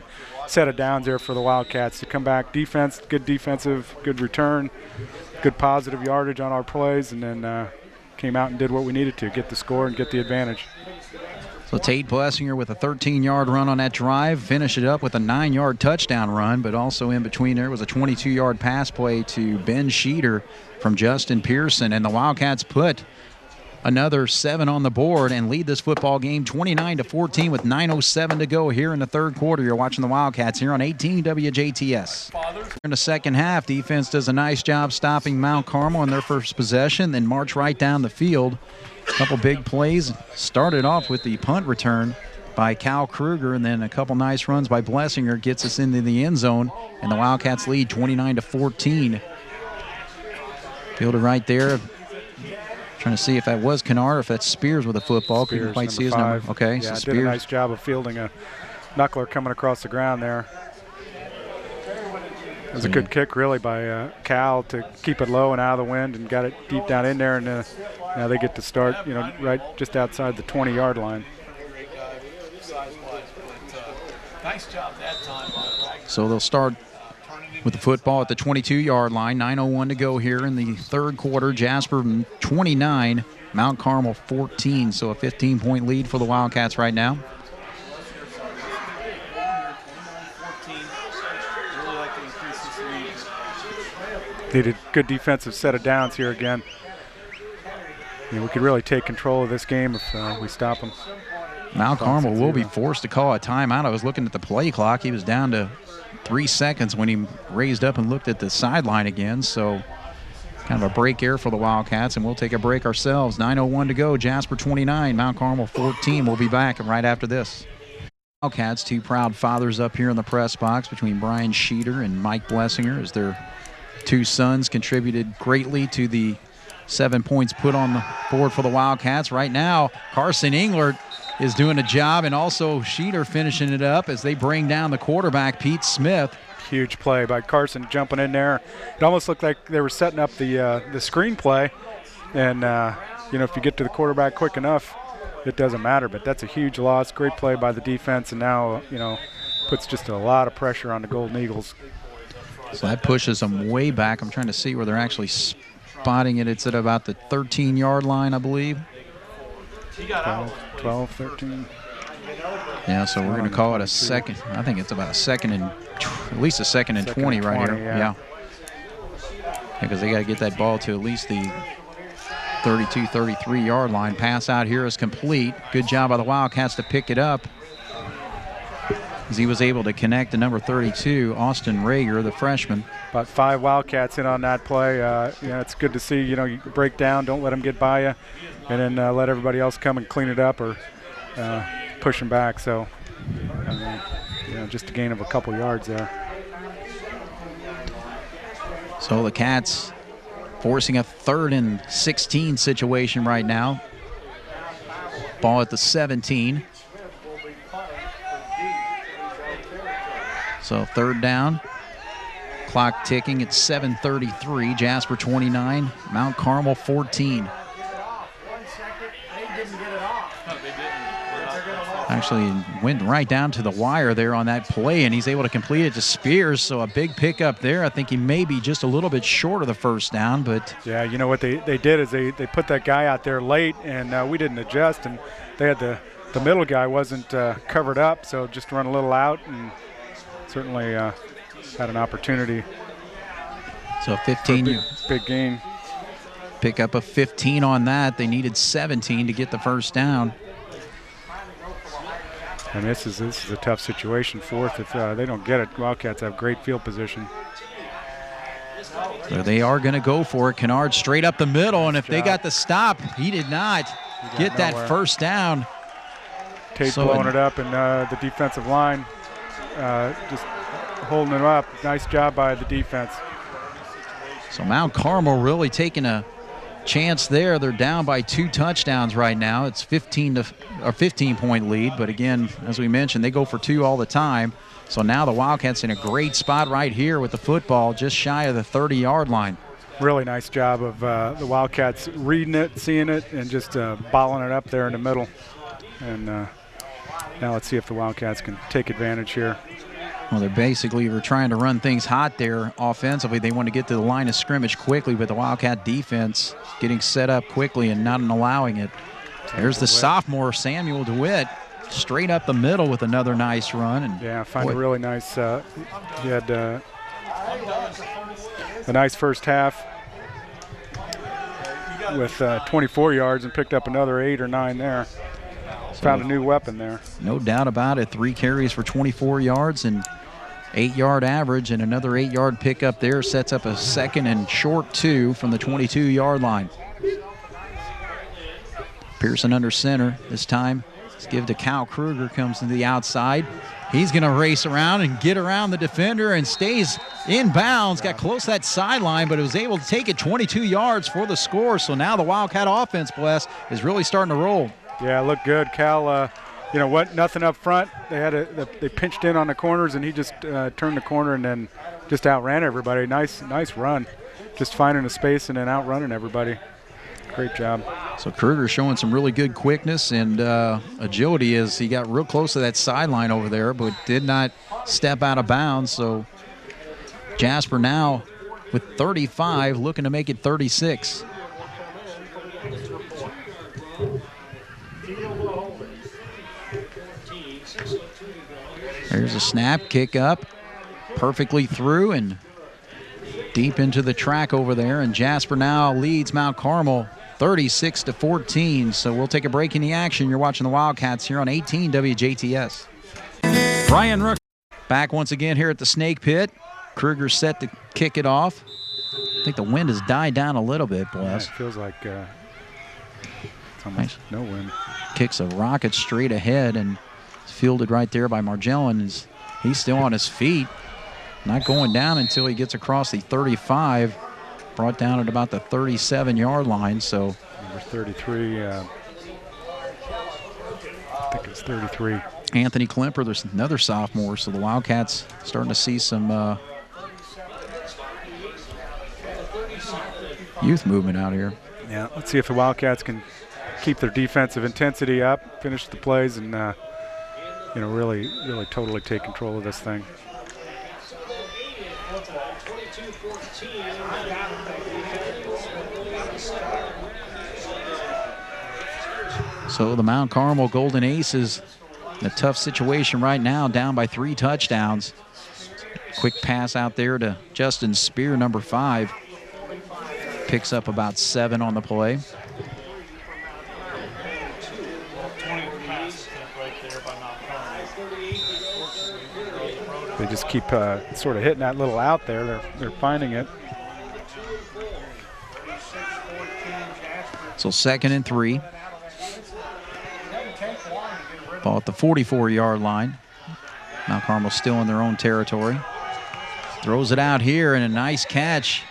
set of downs there for the Wildcats to come back. Defense, good defensive, good return, good positive yardage on our plays, and then came out and did what we needed to, get the score and get the advantage. So Tate Blessinger with a 13-yard run on that drive, finish it up with a 9-yard touchdown run, but also in between there was a 22-yard pass play to Ben Sheeter from Justin Pearson, and the Wildcats put another 7 on the board and lead this football game 29-14 with 9:07 to go here in the 3rd quarter. You're watching the Wildcats here on 18 WJTS. In the second half, defense does a nice job stopping Mount Carmel in their first possession, then march right down the field. A couple big plays. Started off with the punt return by Cal Kruger, and then a couple nice runs by Blessinger gets us into the end zone, and the Wildcats lead 29-14. Fielded right there Trying to see if that was Kennard or if that's Spears with a football. Spears, couldn't quite see his 5. number. Okay, yeah, so did Spears. a nice job of fielding a knuckler coming across the ground there. It was a good kick, really, by Cal to keep it low and out of the wind, and got it deep down in there. And now they get to start, right just outside the 20-yard line. Nice job that time. So they'll start with the football at the 22-yard line. 9:01 to go here in the third quarter. Jasper 29, Mount Carmel 14. So a 15-point lead for the Wildcats right now. Needed good defensive set of downs here again. We could really take control of this game if we stop them. Mount Carmel will be forced to call a timeout. I was looking at the play clock. He was down to 3 seconds when he raised up and looked at the sideline again. So kind of a break here for the Wildcats, and we'll take a break ourselves. 9:01 to go. Jasper 29, Mount Carmel 14. We'll be back right after this. Wildcats, two proud fathers up here in the press box between Brian Sheeter and Mike Blessinger, as their two sons contributed greatly to the 7 points put on the board for the Wildcats. Right now, Carson Englert is doing a job, and also Sheeter finishing it up as they bring down the quarterback, Pete Smith. Huge play by Carson jumping in there. It almost looked like they were setting up the screen play, and if you get to the quarterback quick enough, it doesn't matter. But that's a huge loss. Great play by the defense, and now puts just a lot of pressure on the Golden Eagles. So that pushes them way back. I'm trying to see where they're actually spotting it. It's at about the 13-yard line, I believe. 12, 13. Yeah, so we're going to call it a second. I think it's about a second and at least a second and 20 right here. Yeah. Because they got to get that ball to at least the 32, 33-yard line. Pass out here is complete. Good job by the Wildcats to pick it up, as he was able to connect to number 32, Austin Rager, the freshman. About 5 Wildcats in on that play. It's good to see. You break down, don't let them get by you, and then let everybody else come and clean it up or push them back. So, just a gain of a couple yards there. So the Cats forcing a 3rd and 16 situation right now. Ball at the 17. So 3rd down. Clock ticking at 7:33. Jasper 29, Mount Carmel 14. Actually went right down to the wire there on that play, and he's able to complete it to Spears. So a big pickup there. I think he may be just a little bit short of the first down, but yeah, what they did is they put that guy out there late, and we didn't adjust, and they had the middle guy wasn't covered up, so just run a little out, and certainly had an opportunity. So 15. Big gain. Pick up a 15 on that. They needed 17 to get the first down. And this is a tough situation. 4th, if they don't get it, Wildcats have great field position. So they are going to go for it. Kennard straight up the middle, and if they got the stop, he did not get that first down. Tate blowing it up, and the defensive line just holding it up. Nice job by the defense. So Mount Carmel really taking a chance there. They're down by 2 touchdowns right now. It's 15-point lead, but again, as we mentioned, they go for 2 all the time. So now the Wildcats in a great spot right here with the football just shy of the 30-yard line. Really nice job of the Wildcats reading it, seeing it, and just balling it up there in the middle. And now let's see if the Wildcats can take advantage here. Well, they basically were trying to run things hot there offensively. They want to get to the line of scrimmage quickly, but the Wildcat defense getting set up quickly and not allowing it. There's the sophomore, Samuel DeWitt, straight up the middle with another nice run. And yeah, find a really nice, he had a nice first half with 24 yards and picked up another 8 or 9 there. Found a new weapon there. No doubt about it. 3 carries for 24 yards and 8-yard average, and another 8-yard pickup there sets up a 2nd and short 2 from the 22-yard line. Pearson under center this time. Let's give to Cal Kruger, comes to the outside. He's going to race around and get around the defender and stays in bounds. Got close to that sideline, but was able to take it 22 yards for the score. So now the Wildcat offense, Bless, is really starting to roll. Yeah, looked good. Cal, nothing up front. They pinched in on the corners, and he just turned the corner and then just outran everybody. Nice run. Just finding a space and then outrunning everybody. Great job. So Kruger showing some really good quickness and agility as he got real close to that sideline over there, but did not step out of bounds. So Jasper now with 35, looking to make it 36. There's a snap, kick up, perfectly through and deep into the track over there. And Jasper now leads Mount Carmel 36-14. So we'll take a break in the action. You're watching the Wildcats here on 18 WJTS. Brian Rook back once again here at the Snake Pit. Kruger set to kick it off. I think the wind has died down a little bit, Bless. Yeah, it feels like it's almost no wind. Kicks a rocket straight ahead and it's fielded right there by Margellin. He's still on his feet. Not going down until he gets across the 35. Brought down at about the 37-yard line. So number 33, I think it's 33. Anthony Klemper, there's another sophomore. So the Wildcats starting to see some youth movement out here. Yeah, let's see if the Wildcats can keep their defensive intensity up, finish the plays, and really totally take control of this thing. So the Mount Carmel Golden Aces in a tough situation right now, down by 3 touchdowns. Quick pass out there to Justin Spear, number 5. Picks up about 7 on the play. They just keep sort of hitting that little out there. They're finding it. So 2nd and 3. Ball at the 44-yard line. Mount Carmel still in their own territory. Throws it out here and a nice catch.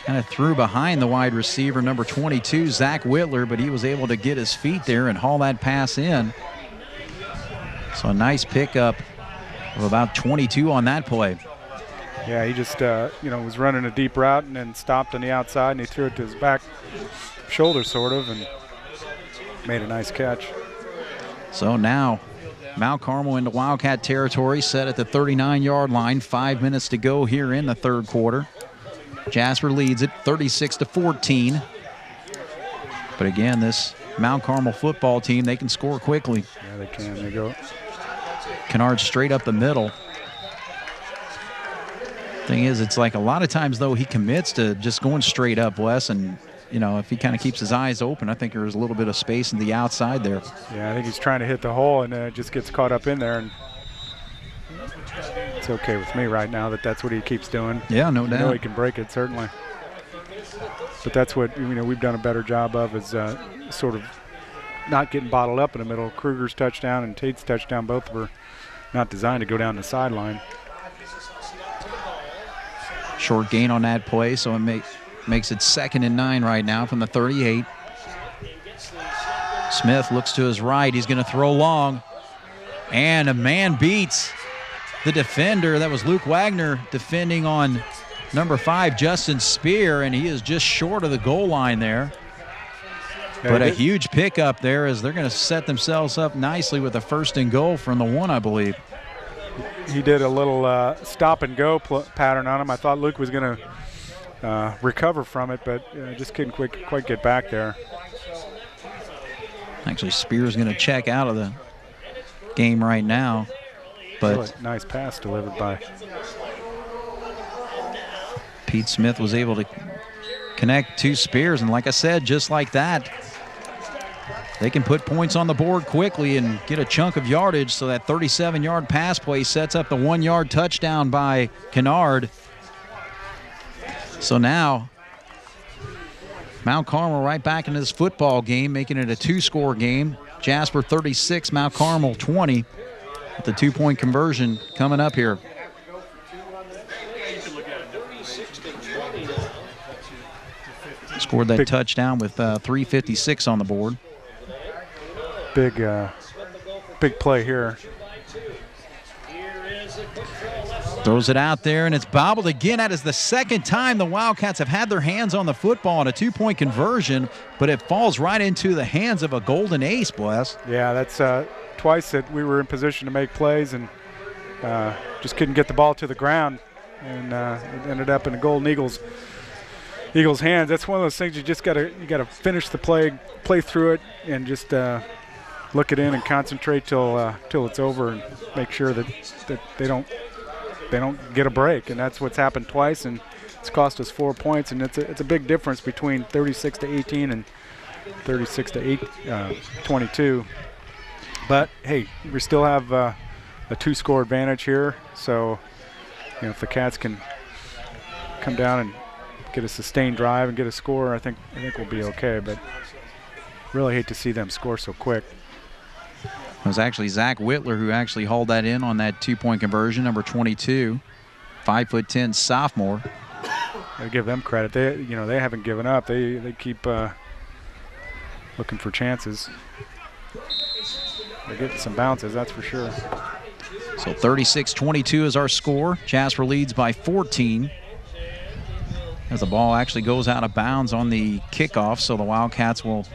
Kind of threw behind the wide receiver, number 22, Zach Whitler, but he was able to get his feet there and haul that pass in. So a nice pickup of about 22 on that play. Yeah, he just, was running a deep route and then stopped on the outside and he threw it to his back shoulder sort of and made a nice catch. So now Mount Carmel into Wildcat territory, set at the 39-yard line. 5 minutes to go here in the third quarter. Jasper leads it 36-14. But again, this Mount Carmel football team, they can score quickly. Yeah, they can. They go. Kennard straight up the middle. Thing is, it's like a lot of times, though, he commits to just going straight up, Wes, and if he kind of keeps his eyes open, I think there's a little bit of space in the outside there. Yeah, I think he's trying to hit the hole and it just gets caught up in there. And it's okay with me right now that's what he keeps doing. Yeah, no doubt. I know he can break it, certainly. But that's what we've done a better job of is sort of not getting bottled up in the middle. Kruger's touchdown and Tate's touchdown both were not designed to go down the sideline. Short gain on that play, so it makes it 2nd and 9 right now from the 38. Smith looks to his right. He's going to throw long. And a man beats the defender. That was Luke Wagner defending on number 5, Justin Spear, and he is just short of the goal line there. Yeah, but a huge pickup there as they're going to set themselves up nicely with a 1st and goal from the 1, I believe. He did a little stop and go pattern on him. I thought Luke was going to recover from it, but just couldn't quite get back there. Actually, Spear's going to check out of the game right now. But really nice pass delivered by Pete Smith was able to connect 2 Spears, and like I said, just like that, they can put points on the board quickly and get a chunk of yardage. So that 37-yard pass play sets up the 1-yard touchdown by Kennard. So now Mount Carmel right back into this football game, making it a 2-score game. Jasper 36, Mount Carmel 20. With the 2-point conversion coming up here. Scored that touchdown with 3:56 on the board. Big play here. Throws it out there, and it's bobbled again. That is the second time the Wildcats have had their hands on the football on a 2-point conversion, but it falls right into the hands of a golden ace, Bless. Yeah, that's twice that we were in position to make plays and just couldn't get the ball to the ground, and it ended up in the Golden Eagles' hands. That's one of those things you just gotta finish the play through it, and just look it in and concentrate till it's over, and make sure that they don't get a break. And that's what's happened twice, and it's cost us 4 points. And it's a big difference between 36-18 and 36-22. But hey, we still have a 2-score advantage here. So if the Cats can come down and get a sustained drive and get a score, I think we'll be okay. But really hate to see them score so quick. It was actually Zach Whitler who actually hauled that in on that 2-point conversion, number 22, 5'10" sophomore. I give them credit. They haven't given up. They keep looking for chances. They're getting some bounces, that's for sure. So 36-22 is our score. Jasper leads by 14. As the ball actually goes out of bounds on the kickoff, so the Wildcats will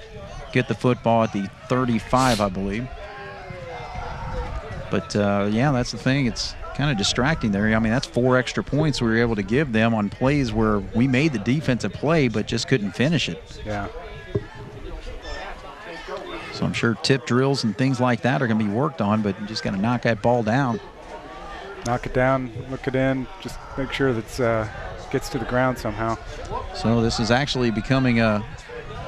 get the football at the 35, I believe. But, yeah, that's the thing. It's kind of distracting there. I mean, that's 4 extra points we were able to give them on plays where we made the defensive play but just couldn't finish it. Yeah. So I'm sure tip drills and things like that are going to be worked on, but you just got to knock that ball down. Knock it down, look it in, just make sure that gets to the ground somehow. So this is actually becoming a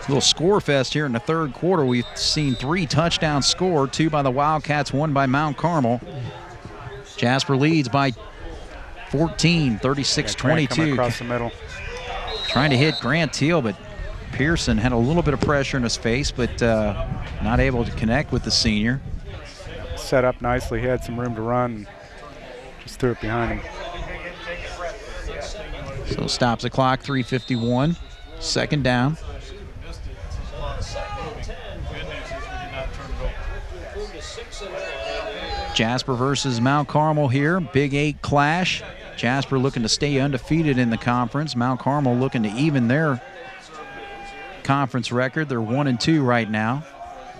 little score fest here in the third quarter. We've seen 3 touchdowns scored, 2 by the Wildcats, 1 by Mount Carmel. Jasper leads by 14, 36-22. Across the middle. Trying to hit Grant Teal, but Pearson had a little bit of pressure in his face, but not able to connect with the senior. Set up nicely. He had some room to run. Just threw it behind him. So stops the clock, 3:51. Second down. Jasper versus Mount Carmel here. Big 8 clash. Jasper looking to stay undefeated in the conference. Mount Carmel looking to even their conference record. They're 1-2 right now.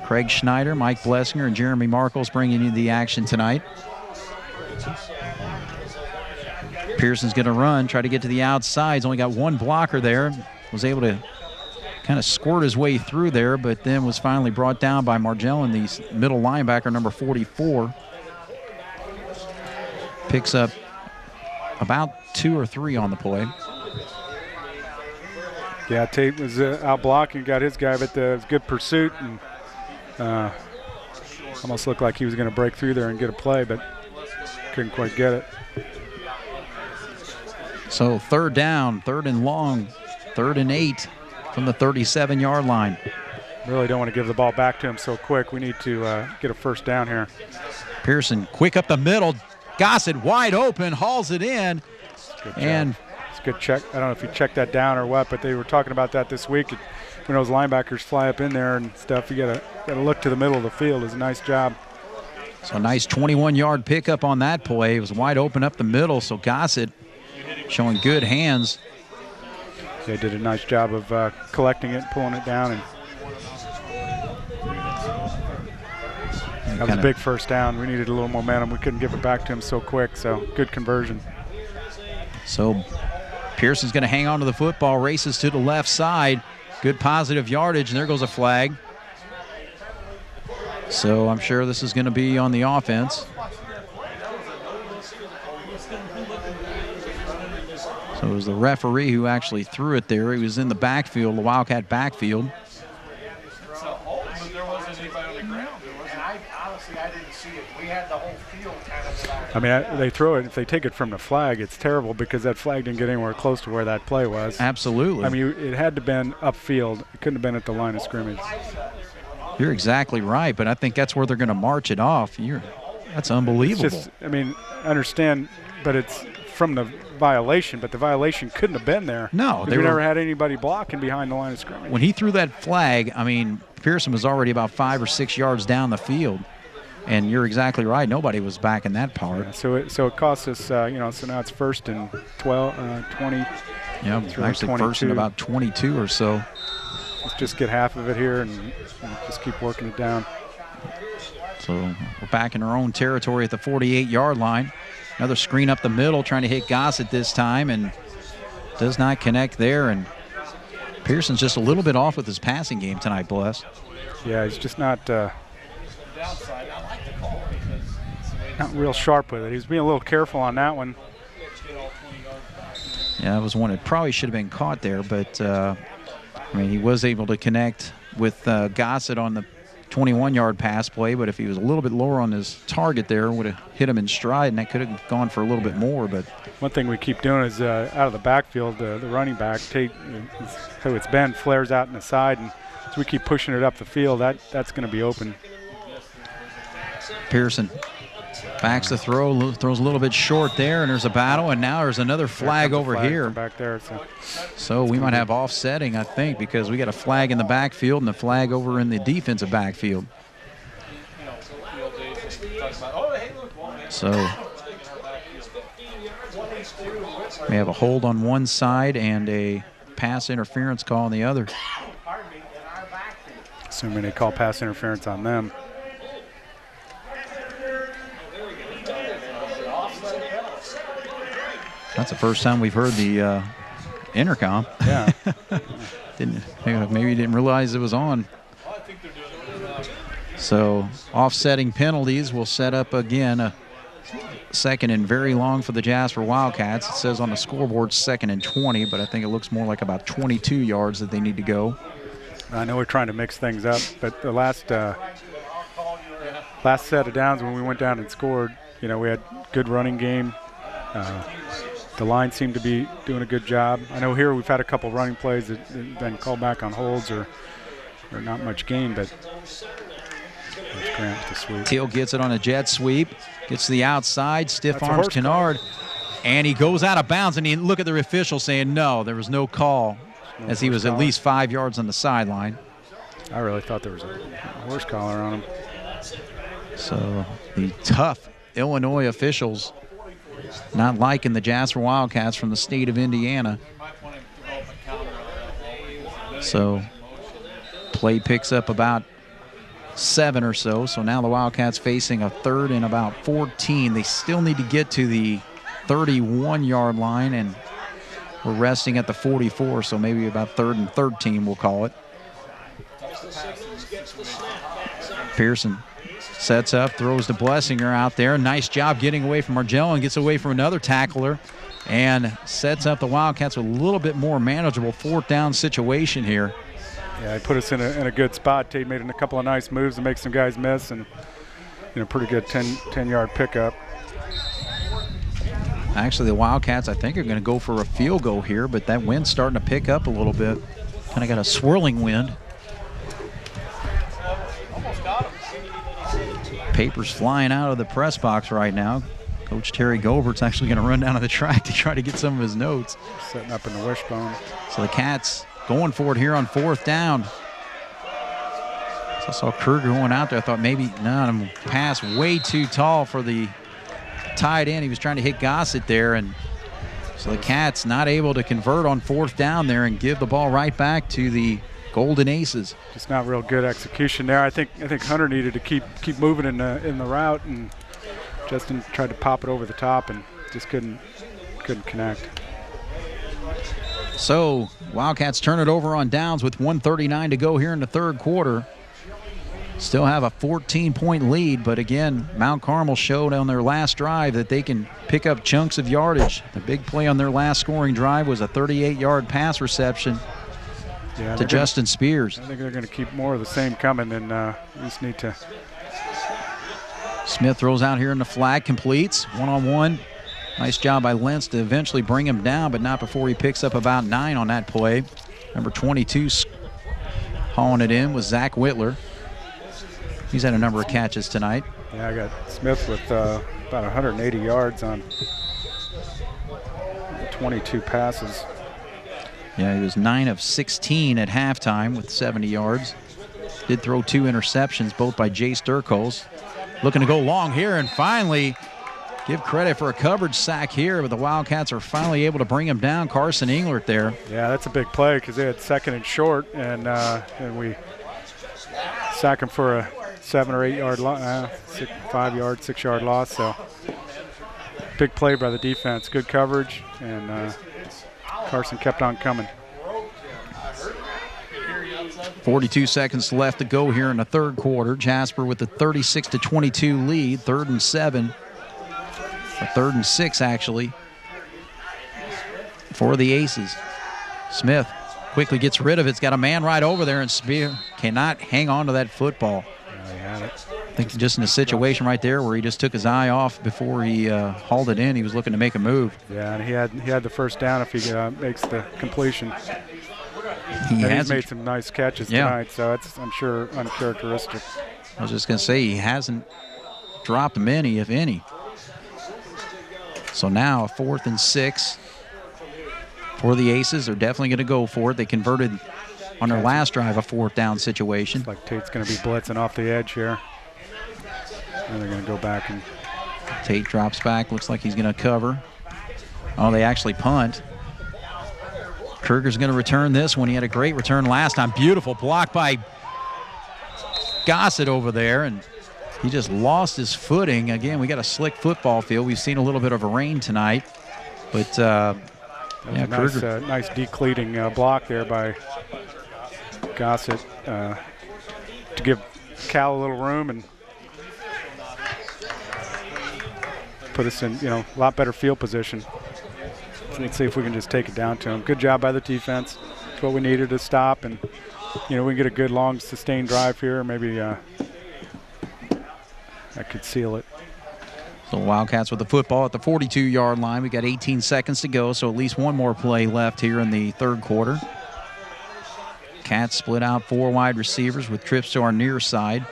Craig Schneider, Mike Blessinger, and Jeremy Markles bringing you the action tonight. Pearson's going to run, try to get to the outside. He's only got 1 blocker there. Was able to kind of squirt his way through there, but then was finally brought down by Margellin, the middle linebacker, number 44. Picks up about 2 or 3 on the play. Yeah, Tate was out blocking, got his guy, but it was good pursuit, and almost looked like he was going to break through there and get a play, but couldn't quite get it. So third down, 3rd and long, 3rd and 8 from the 37-yard line. Really don't want to give the ball back to him so quick. We need to get a first down here. Pearson quick up the middle. Gossett wide open, hauls it in. And it's a good check. I don't know if he checked that down or what, but they were talking about that this week. When those linebackers fly up in there and stuff, you gotta look to the middle of the field. It's a nice job. So a nice 21-yard pickup on that play. It was wide open up the middle, so Gossett showing good hands. They did a nice job of collecting it, pulling it down, and that was a big first down. We needed a little momentum. We couldn't give it back to him so quick, so good conversion. So Pearson's going to hang on to the football, races to the left side. Good positive yardage, and there goes a flag. So I'm sure this is going to be on the offense. So it was the referee who actually threw it there. He was in the backfield, the Wildcat backfield. But there wasn't anybody on the ground. Honestly, I didn't see it. We had the whole field kind of. I mean, they throw it. If they take it from the flag, it's terrible because that flag didn't get anywhere close to where that play was. Absolutely. I mean, it had to have been upfield. It couldn't have been at the line of scrimmage. You're exactly right, but I think that's where they're going to march it off. That's unbelievable. It's just, I mean, I understand, but it's from the violation, but the violation couldn't have been there. No. We never had anybody blocking behind the line of scrimmage. When he threw that flag, I mean, Pearson was already about 5 or 6 yards down the field. And you're exactly right. Nobody was backing that part. Yeah, so it cost us, so now it's 1st and 20. Yeah, actually 22. first and about 22 or so. Let's just get half of it here and just keep working it down. So we're back in our own territory at the 48-yard line. Another screen up the middle, trying to hit Gossett this time, and does not connect there. And Pearson's just a little bit off with his passing game tonight, Bless. Yeah, he's just not real sharp with it. He's being a little careful on that one. Yeah, that was one that probably should have been caught there, but I mean, he was able to connect with Gossett on the 21-yard pass play, but if he was a little bit lower on his target there, would have hit him in stride, and that could have gone for a little bit more. But one thing we keep doing is out of the backfield, the running back, Tate, who it's been, flares out in the side, and as we keep pushing it up the field, that's going to be open. Pearson backs the throw, throws a little bit short there, and there's a battle, and now there's another flag over here. Back there, so we might have offsetting, I think, because we got a flag in the backfield and a flag over in the defensive backfield. So we have a hold on one side and a pass interference call on the other. Assuming they call pass interference on them. That's the first time we've heard the intercom. Yeah. Maybe you didn't realize it was on. So offsetting penalties will set up again a 2nd and very long for the Jasper Wildcats. It says on the scoreboard 2nd and 20, but I think it looks more like about 22 yards that they need to go. I know we're trying to mix things up, but the last set of downs when we went down and scored, we had good running game. The line seemed to be doing a good job. I know here we've had a couple running plays that have been called back on holds or not much gain, but Grant with the sweep. Teal gets it on a jet sweep, gets to the outside, stiff arms Kennard, and he goes out of bounds. And look at the official saying no, there was no call, as he was at least 5 yards on the sideline. I really thought there was a horse collar on him. So the tough Illinois officials not liking the Jasper Wildcats from the state of Indiana. So play picks up about 7 or so. So now the Wildcats facing a 3rd and about 14. They still need to get to the 31-yard line, and we're resting at the 44, so maybe about 3rd and 13 we'll call it. Pearson sets up, throws to Blessinger out there. Nice job getting away from Margello and gets away from another tackler and sets up the Wildcats with a little bit more manageable 4th down situation here. Yeah, he put us in a good spot. Tate made a couple of nice moves to make some guys miss, and pretty good 10-yard pickup. Actually, the Wildcats, I think, are going to go for a field goal here, but that wind's starting to pick up a little bit. Kind of got a swirling wind. Papers flying out of the press box right now. Coach Terry Gobert's actually going to run down to the track to try to get some of his notes. Setting up in the wishbone. So the Cats going for it here on 4th down. So I saw Kruger going out there. I thought maybe, no, pass way too tall for the tight end. He was trying to hit Gossett there, and so the Cats not able to convert on 4th down there and give the ball right back to the Golden Aces. Just not real good execution there. I think Hunter needed to keep moving in the route, and Justin tried to pop it over the top and just couldn't connect. So Wildcats turn it over on downs with 1:39 to go here in the 3rd quarter. Still have a 14-point lead, but again, Mount Carmel showed on their last drive that they can pick up chunks of yardage. The big play on their last scoring drive was a 38-yard pass reception to Justin Spears. I think they're going to keep more of the same coming, and we just need to. Smith throws out here in the flag, completes, one-on-one. Nice job by Lentz to eventually bring him down, but not before he picks up about 9 on that play. Number 22 hauling it in was Zach Whitler. He's had a number of catches tonight. Yeah, I got Smith with about 180 yards on 22 passes. Yeah, he was 9 of 16 at halftime with 70 yards. Did throw 2 interceptions, both by Jay Sturkos. Looking to go long here and finally give credit for a coverage sack here, but the Wildcats are finally able to bring him down. Carson Englert there. Yeah, that's a big play because they had 2nd and short, and we sack him for a 7 or 8 yard loss, 5 yard, 6 yard loss. So big play by the defense, good coverage, and Carson kept on coming. 42 seconds left to go here in the third quarter. Jasper with the 36-22 lead, 3rd and 7, or 3rd and 6 actually, for the Aces. Smith quickly gets rid of it. It's got a man right over there, and Spear cannot hang on to that football. Yeah, he had it. I think just in a situation right there where he just took his eye off before he hauled it in. He was looking to make a move. Yeah, and he had the first down if he makes the completion. He's made some nice catches tonight, so it's, I'm sure, uncharacteristic. I was just going to say, he hasn't dropped many, if any. So now a 4th and 6 for the Aces. They're definitely going to go for it. They converted on their last drive a 4th down situation. Looks like Tate's going to be blitzing off the edge here. And they're going to go back and... Tate drops back. Looks like he's going to cover. Oh, they actually punt. Kruger's going to return this one. He had a great return last time. Beautiful block by Gossett over there, and he just lost his footing. Again, we got a slick football field. We've seen a little bit of a rain tonight, but yeah, nice decleating block there by Gossett to give Cal a little room and put us in, a lot better field position. Let's see if we can just take it down to him. Good job by the defense. That's what we needed to stop, and we can get a good long sustained drive here. Maybe that could seal it. So Wildcats with the football at the 42-yard line. We got 18 seconds to go, so at least one more play left here in the third quarter. Cats split out 4 wide receivers with trips to our near side.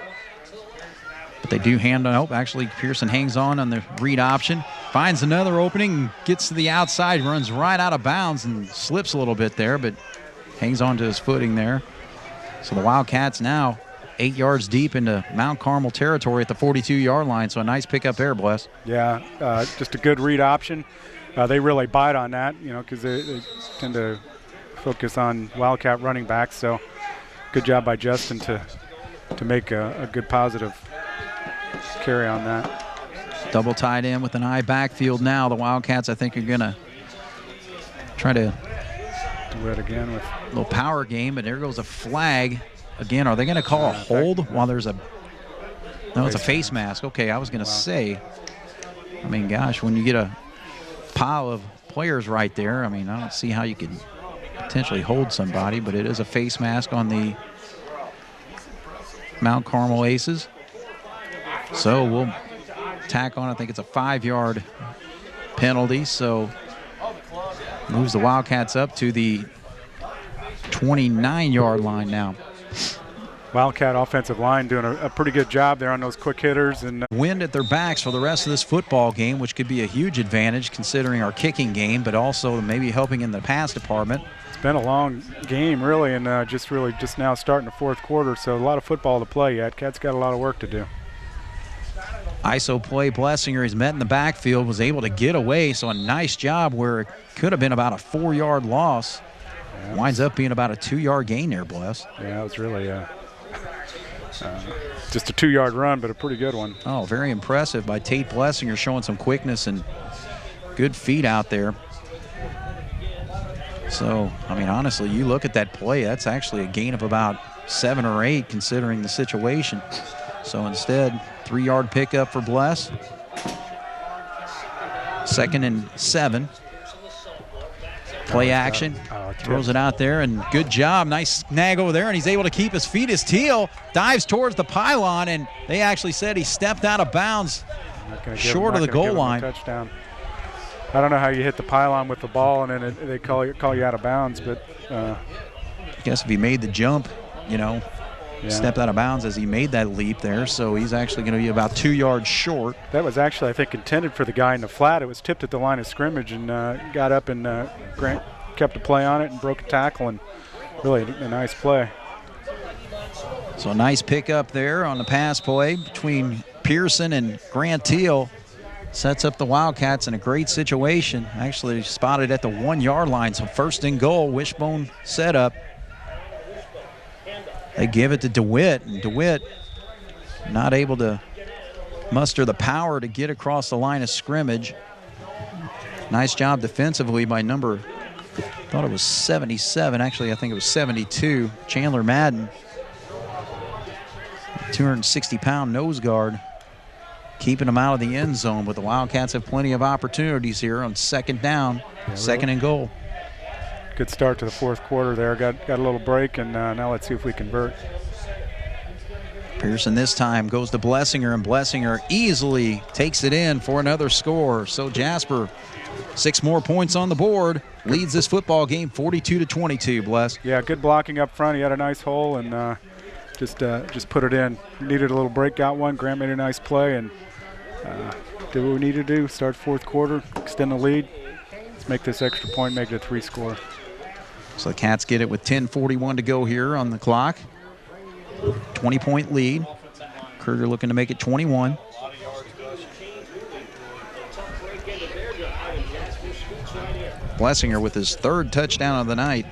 But they do hand on. Actually, Pearson hangs on the read option. Finds another opening, gets to the outside, runs right out of bounds and slips a little bit there, but hangs on to his footing there. So the Wildcats now 8 yards deep into Mount Carmel territory at the 42-yard line. So a nice pickup there, Bless. Yeah, just a good read option. They really bite on that, because they tend to focus on Wildcat running backs. So good job by Justin to make a good positive carry on that. Double tight end with an eye backfield now. The Wildcats, I think, are going to try to do it again with a little power game, but there goes a flag. Again, are they going to call a hold while there's a – no, it's a face mask. Okay, I was going to say, I mean, gosh, when you get a pile of players right there, I mean, I don't see how you could potentially hold somebody, but it is a face mask on the Mount Carmel Aces. So we'll tack on, I think it's a 5-yard penalty, so moves the Wildcats up to the 29-yard line now. Wildcat offensive line doing a pretty good job there on those quick hitters. And wind at their backs for the rest of this football game, which could be a huge advantage considering our kicking game, but also maybe helping in the pass department. It's been a long game, really, and just now starting the fourth quarter, so a lot of football to play yet. Cat's got a lot of work to do. ISO play, Blessinger, he's met in the backfield, was able to get away, so a nice job where it could have been about a 4-yard loss. Yeah, winds up being about a 2-yard gain there, Bless. Yeah, it was really just a 2-yard run, but a pretty good one. Oh, very impressive by Tate Blessinger, showing some quickness and good feet out there. So, I mean, honestly, you look at that play, that's actually a gain of about 7 or 8 considering the situation. So instead, 3-yard pickup for Bless. 2nd and 7. Play action. Throws it out there, and good job. Nice snag over there, and he's able to keep his feet. His Teal dives towards the pylon, and they actually said he stepped out of bounds short of the goal line. Touchdown. I don't know how you hit the pylon with the ball, and then they call you out of bounds, but I guess if he made the jump, stepped out of bounds as he made that leap there, so he's actually going to be about 2 yards short. That was actually, I think, intended for the guy in the flat. It was tipped at the line of scrimmage and got up, and Grant kept a play on it and broke a tackle, and really a nice play. So a nice pickup there on the pass play between Pearson and Grant Teal. Sets up the Wildcats in a great situation. Actually spotted at the 1 yard line, so first and goal, wishbone setup. They give it to DeWitt, and DeWitt not able to muster the power to get across the line of scrimmage. Nice job defensively by number, I thought it was 77. Actually, I think it was 72. Chandler Madden, 260-pound nose guard, keeping them out of the end zone. But the Wildcats have plenty of opportunities here on second down, second and goal. Good start to the fourth quarter there. Got a little break, and now let's see if we convert. Pearson this time goes to Blessinger, and Blessinger easily takes it in for another score. So Jasper, 6 more points on the board, leads this football game 42-22, Bless. Yeah, good blocking up front. He had a nice hole and just put it in. Needed a little break, got one. Grant made a nice play and did what we needed to do. Start fourth quarter, extend the lead. Let's make this extra point, make it a 3-score. So the Cats get it with 10:41 to go here on the clock. 20-point lead. Kruger looking to make it 21. Blessinger with his 3rd touchdown of the night.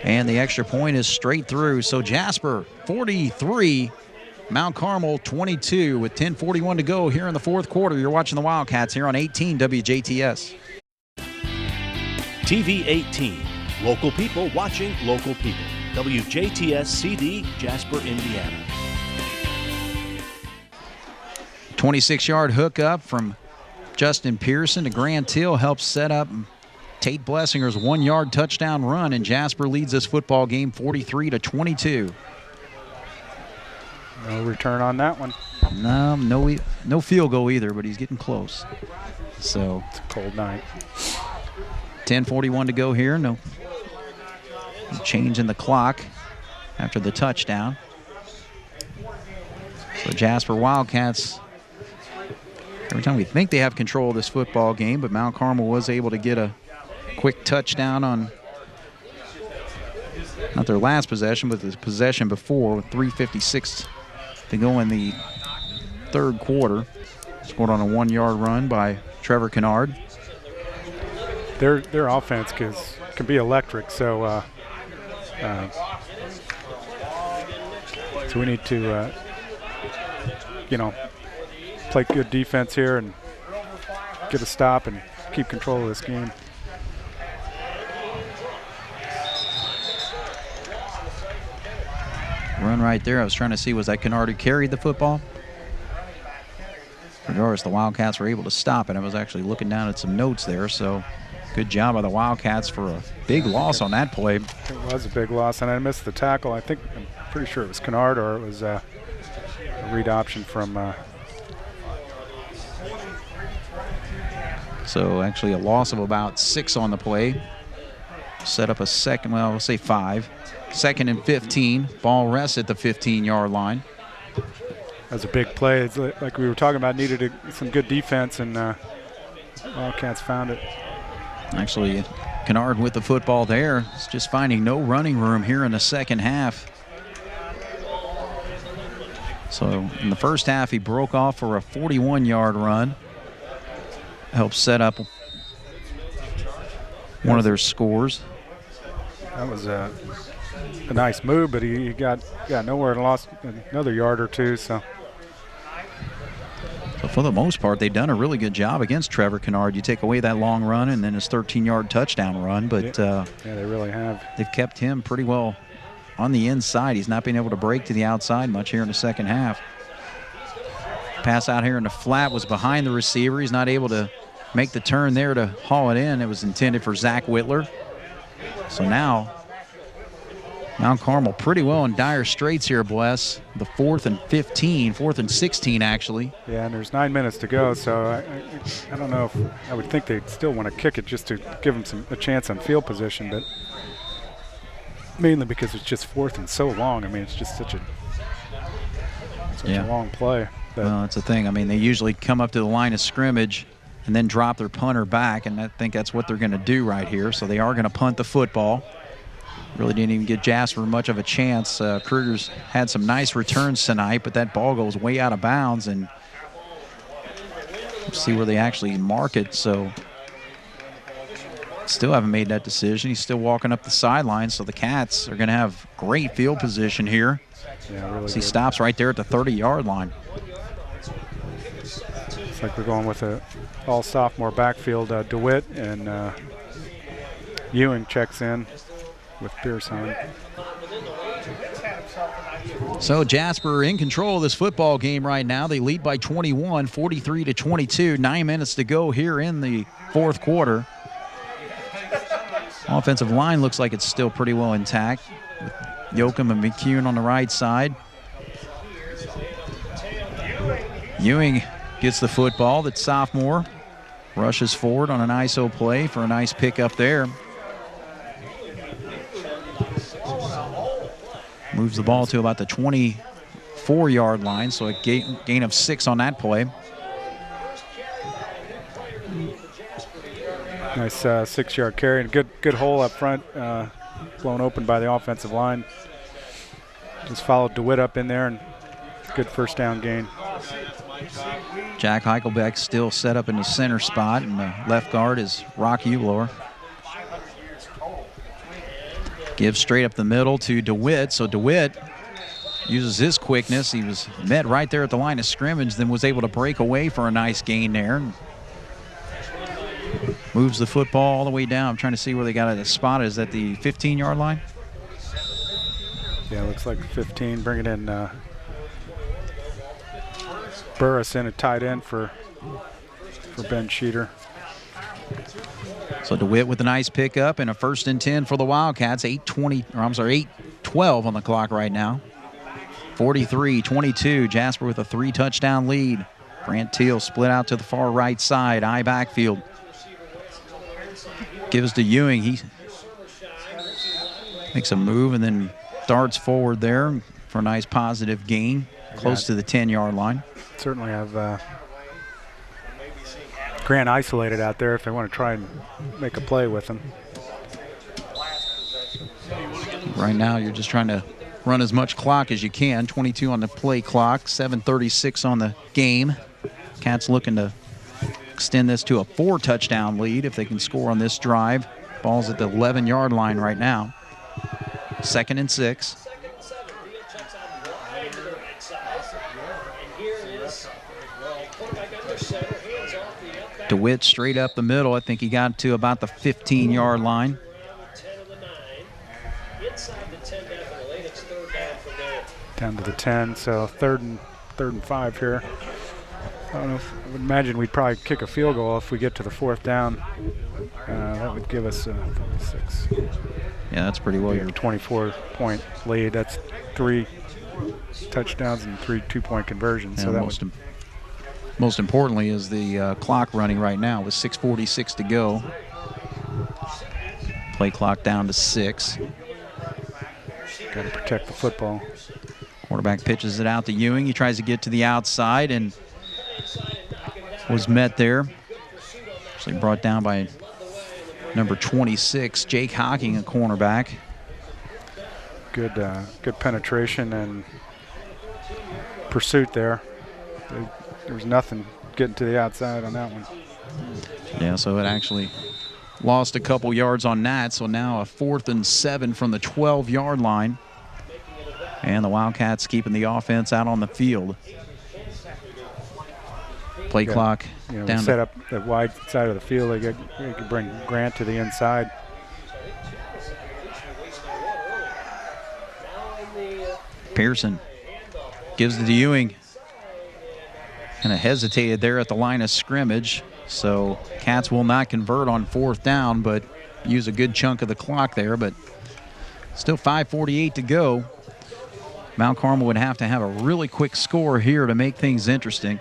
And the extra point is straight through. So Jasper 43, Mount Carmel 22 with 10:41 to go here in the fourth quarter. You're watching the Wildcats here on 18 WJTS. TV 18. Local people watching local people. WJTS CD, Jasper, Indiana. 26-yard hookup from Justin Pearson to Grant Teal helps set up Tate Blessinger's 1-yard touchdown run, and Jasper leads this football game 43-22. No return on that one. No field goal either, but he's getting close. So it's a cold night. 10:41 to go here. No change in the clock after the touchdown. So Jasper Wildcats, every time we think they have control of this football game, but Mount Carmel was able to get a quick touchdown on not their last possession, but the possession before, with 3:56 to go in the third quarter. Scored on a 1-yard run by Trevor Kennard. Their offense can be electric, so so we need to play good defense here and get a stop and keep control of this game. Run right there. I was trying to see, was that Kennard who carried the football? Regardless, the Wildcats were able to stop it. I was actually looking down at some notes there, so good job by the Wildcats for a big loss on that play. It was a big loss, and I missed the tackle. I'm pretty sure it was Kennard, or it was a read option from. So actually a loss of about 6 on the play. Set up a second, well, we'll say 5. 2nd and 15. Ball rests at the 15-yard line. That was a big play. It's like we were talking about, needed some good defense, and Wildcats found it. Actually, Kennard with the football there. It's just finding no running room here in the second half. So in the first half, he broke off for a 41-yard run. Helped set up one of their scores. That was a nice move, but he got nowhere and lost another yard or two. So for the most part, they've done a really good job against Trevor Kennard. You take away that long run and then his 13-yard touchdown run, but yeah, they really have. They've kept him pretty well on the inside. He's not been able to break to the outside much here in the second half. Pass out here in the flat was behind the receiver. He's not able to make the turn there to haul it in. It was intended for Zach Whitler. So now Mount Carmel pretty well in dire straits here, Bless. The 4th and 15, 4th and 16 actually. Yeah, and there's 9 minutes to go, so I don't know if I would think they'd still want to kick it just to give them a chance on field position, but mainly because it's just fourth and so long. I mean, it's just such a long play. Well, that's the thing. I mean, they usually come up to the line of scrimmage and then drop their punter back, and I think that's what they're going to do right here. So they are going to punt the football. Really didn't even give Jasper much of a chance. Kruger's had some nice returns tonight, but that ball goes way out of bounds, and we'll see where they actually mark it. So still haven't made that decision. He's still walking up the sideline, so the Cats are going to have great field position here. Yeah, really. So he stops right there at the 30-yard line. It's like we're going with a all-sophomore backfield. DeWitt and Ewing checks in with Pearson. So Jasper in control of this football game right now. They lead by 21, 43-22. 9 minutes to go here in the fourth quarter. Offensive line looks like it's still pretty well intact, with Yoakum and McCune on the right side. Ewing gets the football. That sophomore rushes forward on an ISO play for a nice pickup there. Moves the ball to about the 24-yard line, so a gain of 6 on that play. Nice 6-yard carry and good hole up front, blown open by the offensive line. Just followed DeWitt up in there, and good first down gain. Jack Heichelbeck still set up in the center spot, and the left guard is Rock Eulor. Gives straight up the middle to DeWitt, so DeWitt uses his quickness. He was met right there at the line of scrimmage, then was able to break away for a nice gain there. Moves the football all the way down. I'm trying to see where they got it spotted. Is that the 15-yard line? Yeah, looks like 15. Bring it in. Burris in a tight end for Ben Sheeter. So DeWitt with a nice pickup and a 1st and 10 for the Wildcats. 8:12 on the clock right now. 43-22. Jasper with a 3-touchdown lead. Grant Teal split out to the far right side. I backfield. Gives to Ewing. He makes a move and then darts forward there for a nice positive gain, close to the 10-yard line. Certainly have Grant isolated out there if they want to try and make a play with him. Right now you're just trying to run as much clock as you can. 22 on the play clock, 7:36 on the game. Cats looking to extend this to a 4-touchdown lead if they can score on this drive. Ball's at the 11-yard line right now. 2nd and 6. DeWitt straight up the middle. I think he got to about the 15-yard line. Down to the 10, so third and 5 here. I don't know if, I would imagine we'd probably kick a field goal if we get to the 4th down. That would give us 6. Yeah, that's pretty well. Your 24-point lead. That's 3 touchdowns and 3 2-point conversions. Yeah, so that most importantly is the clock running right now with 6:46 to go. Play clock down to 6. Got to protect the football. Quarterback pitches it out to Ewing. He tries to get to the outside and was met there. Actually brought down by number 26, Jake Hocking, a cornerback. Good penetration and pursuit there. There was nothing getting to the outside on that one. Yeah, so it actually lost a couple yards on that. So now a 4th and 7 from the 12-yard line. And the Wildcats keeping the offense out on the field. Play clock down. Set up the wide side of the field. They could bring Grant to the inside. Pearson gives it to Ewing. Kind of hesitated there at the line of scrimmage. So Cats will not convert on 4th down, but use a good chunk of the clock there. But still 5:48 to go. Mount Carmel would have to have a really quick score here to make things interesting.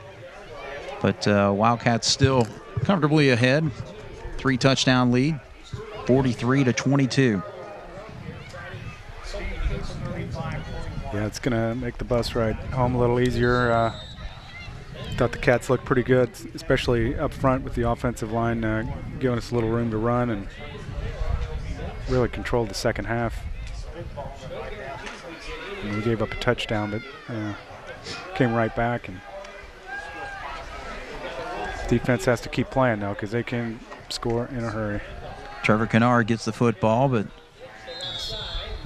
But Wildcats still comfortably ahead. 3-touchdown lead, 43-22. Yeah, it's going to make the bus ride home a little easier. Thought the Cats looked pretty good, especially up front with the offensive line, giving us a little room to run and really controlled the second half. And we gave up a touchdown, but came right back. And defense has to keep playing, though, because they can score in a hurry. Trevor Kennard gets the football, but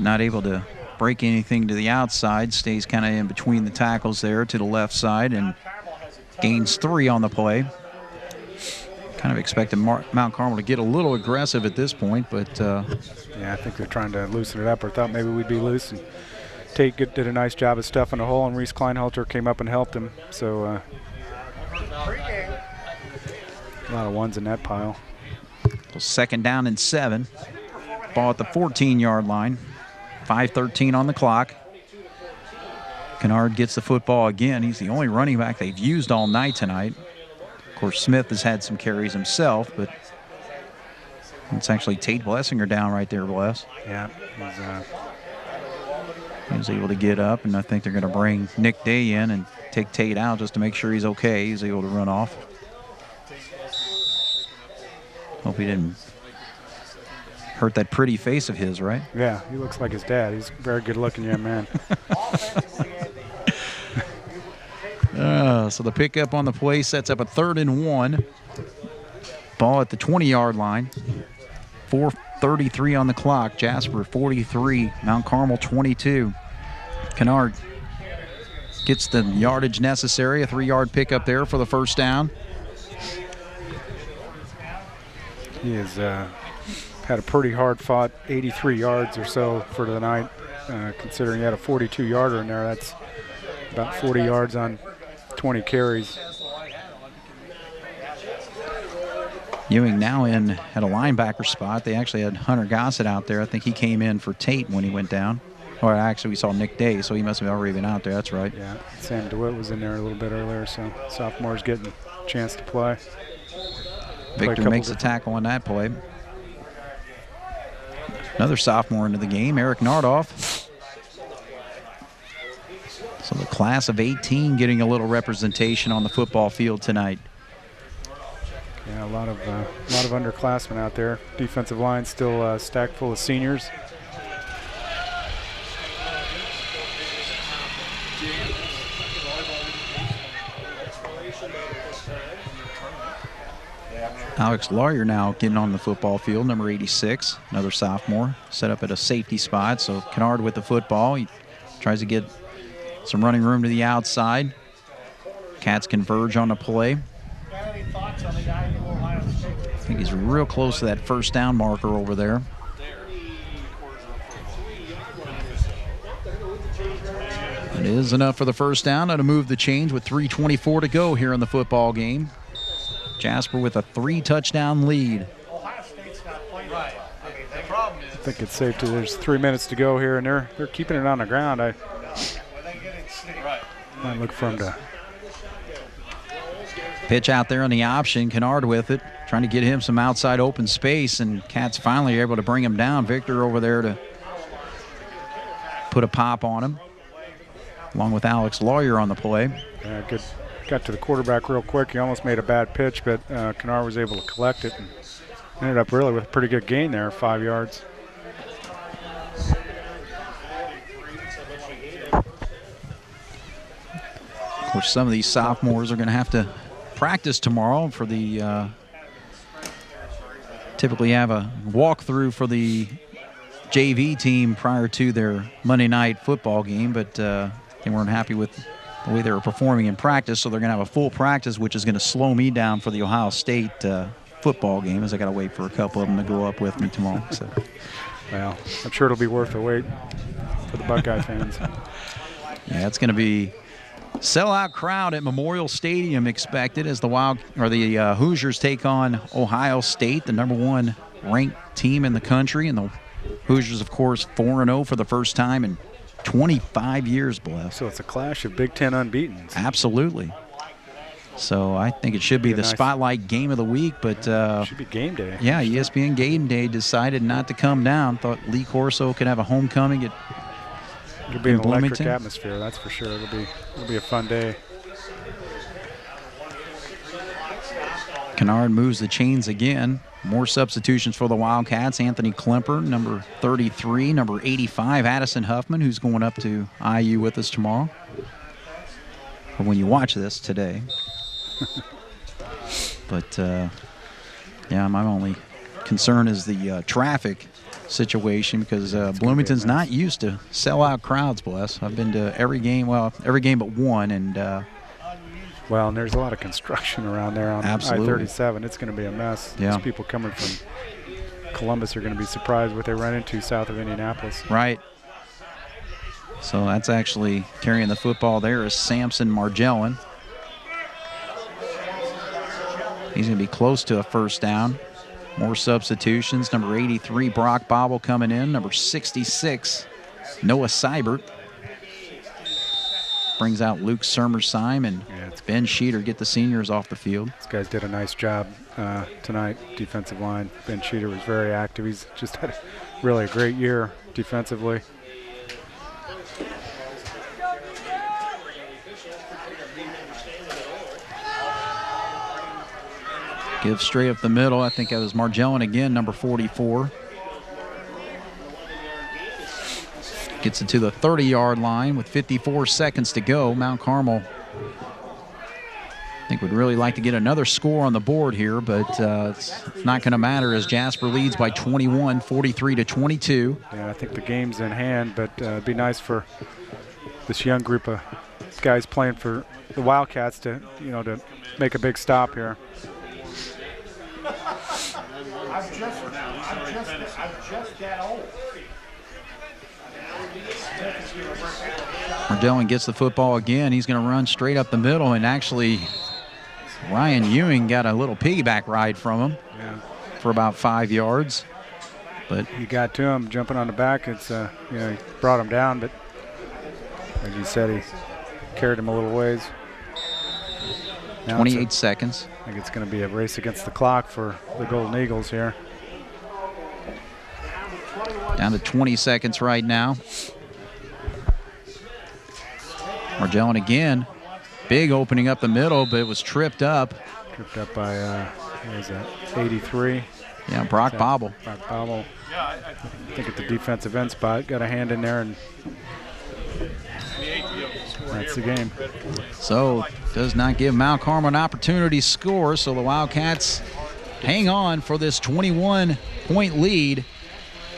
not able to break anything to the outside. Stays kind of in between the tackles there to the left side and gains 3 on the play. Kind of expected Mount Carmel to get a little aggressive at this point, but yeah, I think they're trying to loosen it up, or thought maybe we'd be loose. And Tate did a nice job of stuffing the hole, and Reese Kleinhalter came up and helped him. So a lot of ones in that pile. So 2nd down and 7. Ball at the 14-yard line. 5:13 on the clock. Kennard gets the football again. He's the only running back they've used all night tonight. Of course, Smith has had some carries himself, but it's actually Tate Blessinger down right there, Bless. Yeah, he was able to get up, and I think they're going to bring Nick Day in and take Tate out just to make sure he's okay. He's able to run off. Hope he didn't hurt that pretty face of his, right? Yeah, he looks like his dad. He's a very good-looking young man. So the pickup on the play sets up a 3rd and 1. Ball at the 20-yard line. 4:33 on the clock. Jasper 43, Mount Carmel 22. Kennard gets the yardage necessary. A 3-yard pickup there for the first down. He has had a pretty hard-fought 83 yards or so for the night. Considering he had a 42-yarder in there, that's about 40 yards on 20 carries. Ewing now in at a linebacker spot. They actually had Hunter Gossett out there. I think he came in for Tate when he went down. Or actually, we saw Nick Day, so he must have already been out there. That's right. Yeah, Sam DeWitt was in there a little bit earlier, so sophomore's getting a chance to play. Victor makes a tackle on that play. Another sophomore into the game, Eric Nardoff. So the class of 18 getting a little representation on the football field tonight. Yeah, a lot of underclassmen out there. Defensive line still stacked full of seniors. Alex Lawyer now getting on the football field, number 86, another sophomore, set up at a safety spot. So Kennard with the football. He tries to get some running room to the outside. Cats converge on the play. I think he's real close to that first down marker over there. It is enough for the first down. Now to move the change with 3:24 to go here in the football game. Jasper with a 3-touchdown lead. I think it's safe to. There's 3 minutes to go here, and they're keeping it on the ground. I might look for him to pitch out there on the option. Kennard with it, trying to get him some outside open space, and Cats finally able to bring him down. Victor over there to put a pop on him, along with Alex Lawyer on the play. Yeah, good. Got to the quarterback real quick. He almost made a bad pitch, but Kennard was able to collect it and ended up really with a pretty good gain there, 5 yards. Of course, some of these sophomores are going to have to practice tomorrow for the typically have a walkthrough for the JV team prior to their Monday night football game, but they weren't happy with the way they were performing in practice, so they're going to have a full practice, which is going to slow me down for the Ohio State football game, as I got to wait for a couple of them to go up with me tomorrow. So, well, I'm sure it'll be worth the wait for the Buckeye fans. Yeah, it's going to be sellout crowd at Memorial Stadium expected as the Hoosiers take on Ohio State, the #1 ranked team in the country, and the Hoosiers, of course, 4-0 for the first time in 25 years, Bless. So it's a clash of Big Ten unbeatens. Absolutely. So I think it should be the nice spotlight game of the week, but it should be game day. Yeah, ESPN Game Day decided not to come down. Thought Lee Corso could have a homecoming at It'll be in an Bloomington. electric atmosphere, that's for sure. It'll be a fun day. Kennard moves the chains again. More substitutions for the Wildcats. Anthony Klemper, number 33, number 85, Addison Huffman, who's going up to IU with us tomorrow. Or when you watch this today. But, yeah, my only concern is the traffic situation because Bloomington's not used to sellout crowds, bless. I've been to every game but one, and well, and there's a lot of construction around there on I-37. It's going to be a mess. Yeah. These people coming from Columbus are going to be surprised what they run into south of Indianapolis. Right. So that's actually carrying the football there is Samson Margellin. He's going to be close to a first down. More substitutions. Number 83, Brock Bobble coming in. Number 66, Noah Seibert. Brings out Luke Sermersheim and Ben Sheeter get the seniors off the field. These guys did a nice job tonight, defensive line. Ben Sheeter was very active. He's just had really a great year defensively. Give straight up the middle. I think that was Margellin again, number 44. Gets it to the 30-yard line with 54 seconds to go. Mount Carmel, I think, would really like to get another score on the board here, but it's not going to matter as Jasper leads by 21, 43-22. Yeah, I think the game's in hand, but it'd be nice for this young group of guys playing for the Wildcats to make a big stop here. I'm just that old. Margellin gets the football again. He's going to run straight up the middle, and actually Ryan Ewing got a little piggyback ride from him for about 5 yards. But he got to him jumping on the back. It's he brought him down, but like you said, he carried him a little ways. Now 28 seconds. I think it's going to be a race against the clock for the Golden Eagles here. Down to 20 seconds right now. Margellin again. Big opening up the middle, but it was tripped up. Tripped up by, what is that, 83? Yeah, Brock Bobble. Brock Bobble. I think at the defensive end spot, got a hand in there, and that's the game. So, does not give Mount Carmel an opportunity to score, so the Wildcats hang on for this 21-point lead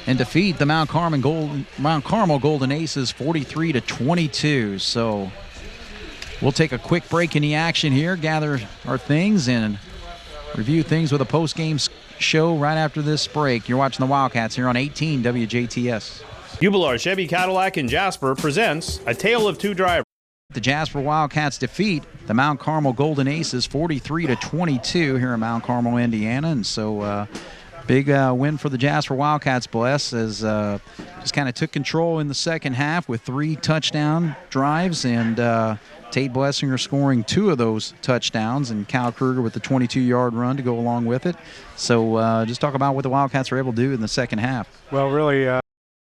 and defeat the Mount Carmel Golden Aces 43-22. So we'll take a quick break in the action here, gather our things, and review things with a post-game show right after this break. You're watching the Wildcats here on 18 WJTS. Ubelar Chevy Cadillac in Jasper presents A Tale of Two Drivers. The Jasper Wildcats defeat the Mount Carmel Golden Aces 43-22 here in Mount Carmel, Indiana, and so big win for the Jasper Wildcats, bless, as just kind of took control in the second half with 3 touchdown drives, and Tate Blessinger scoring 2 of those touchdowns, and Cal Kruger with the 22-yard run to go along with it. So just talk about what the Wildcats were able to do in the second half. Well, really,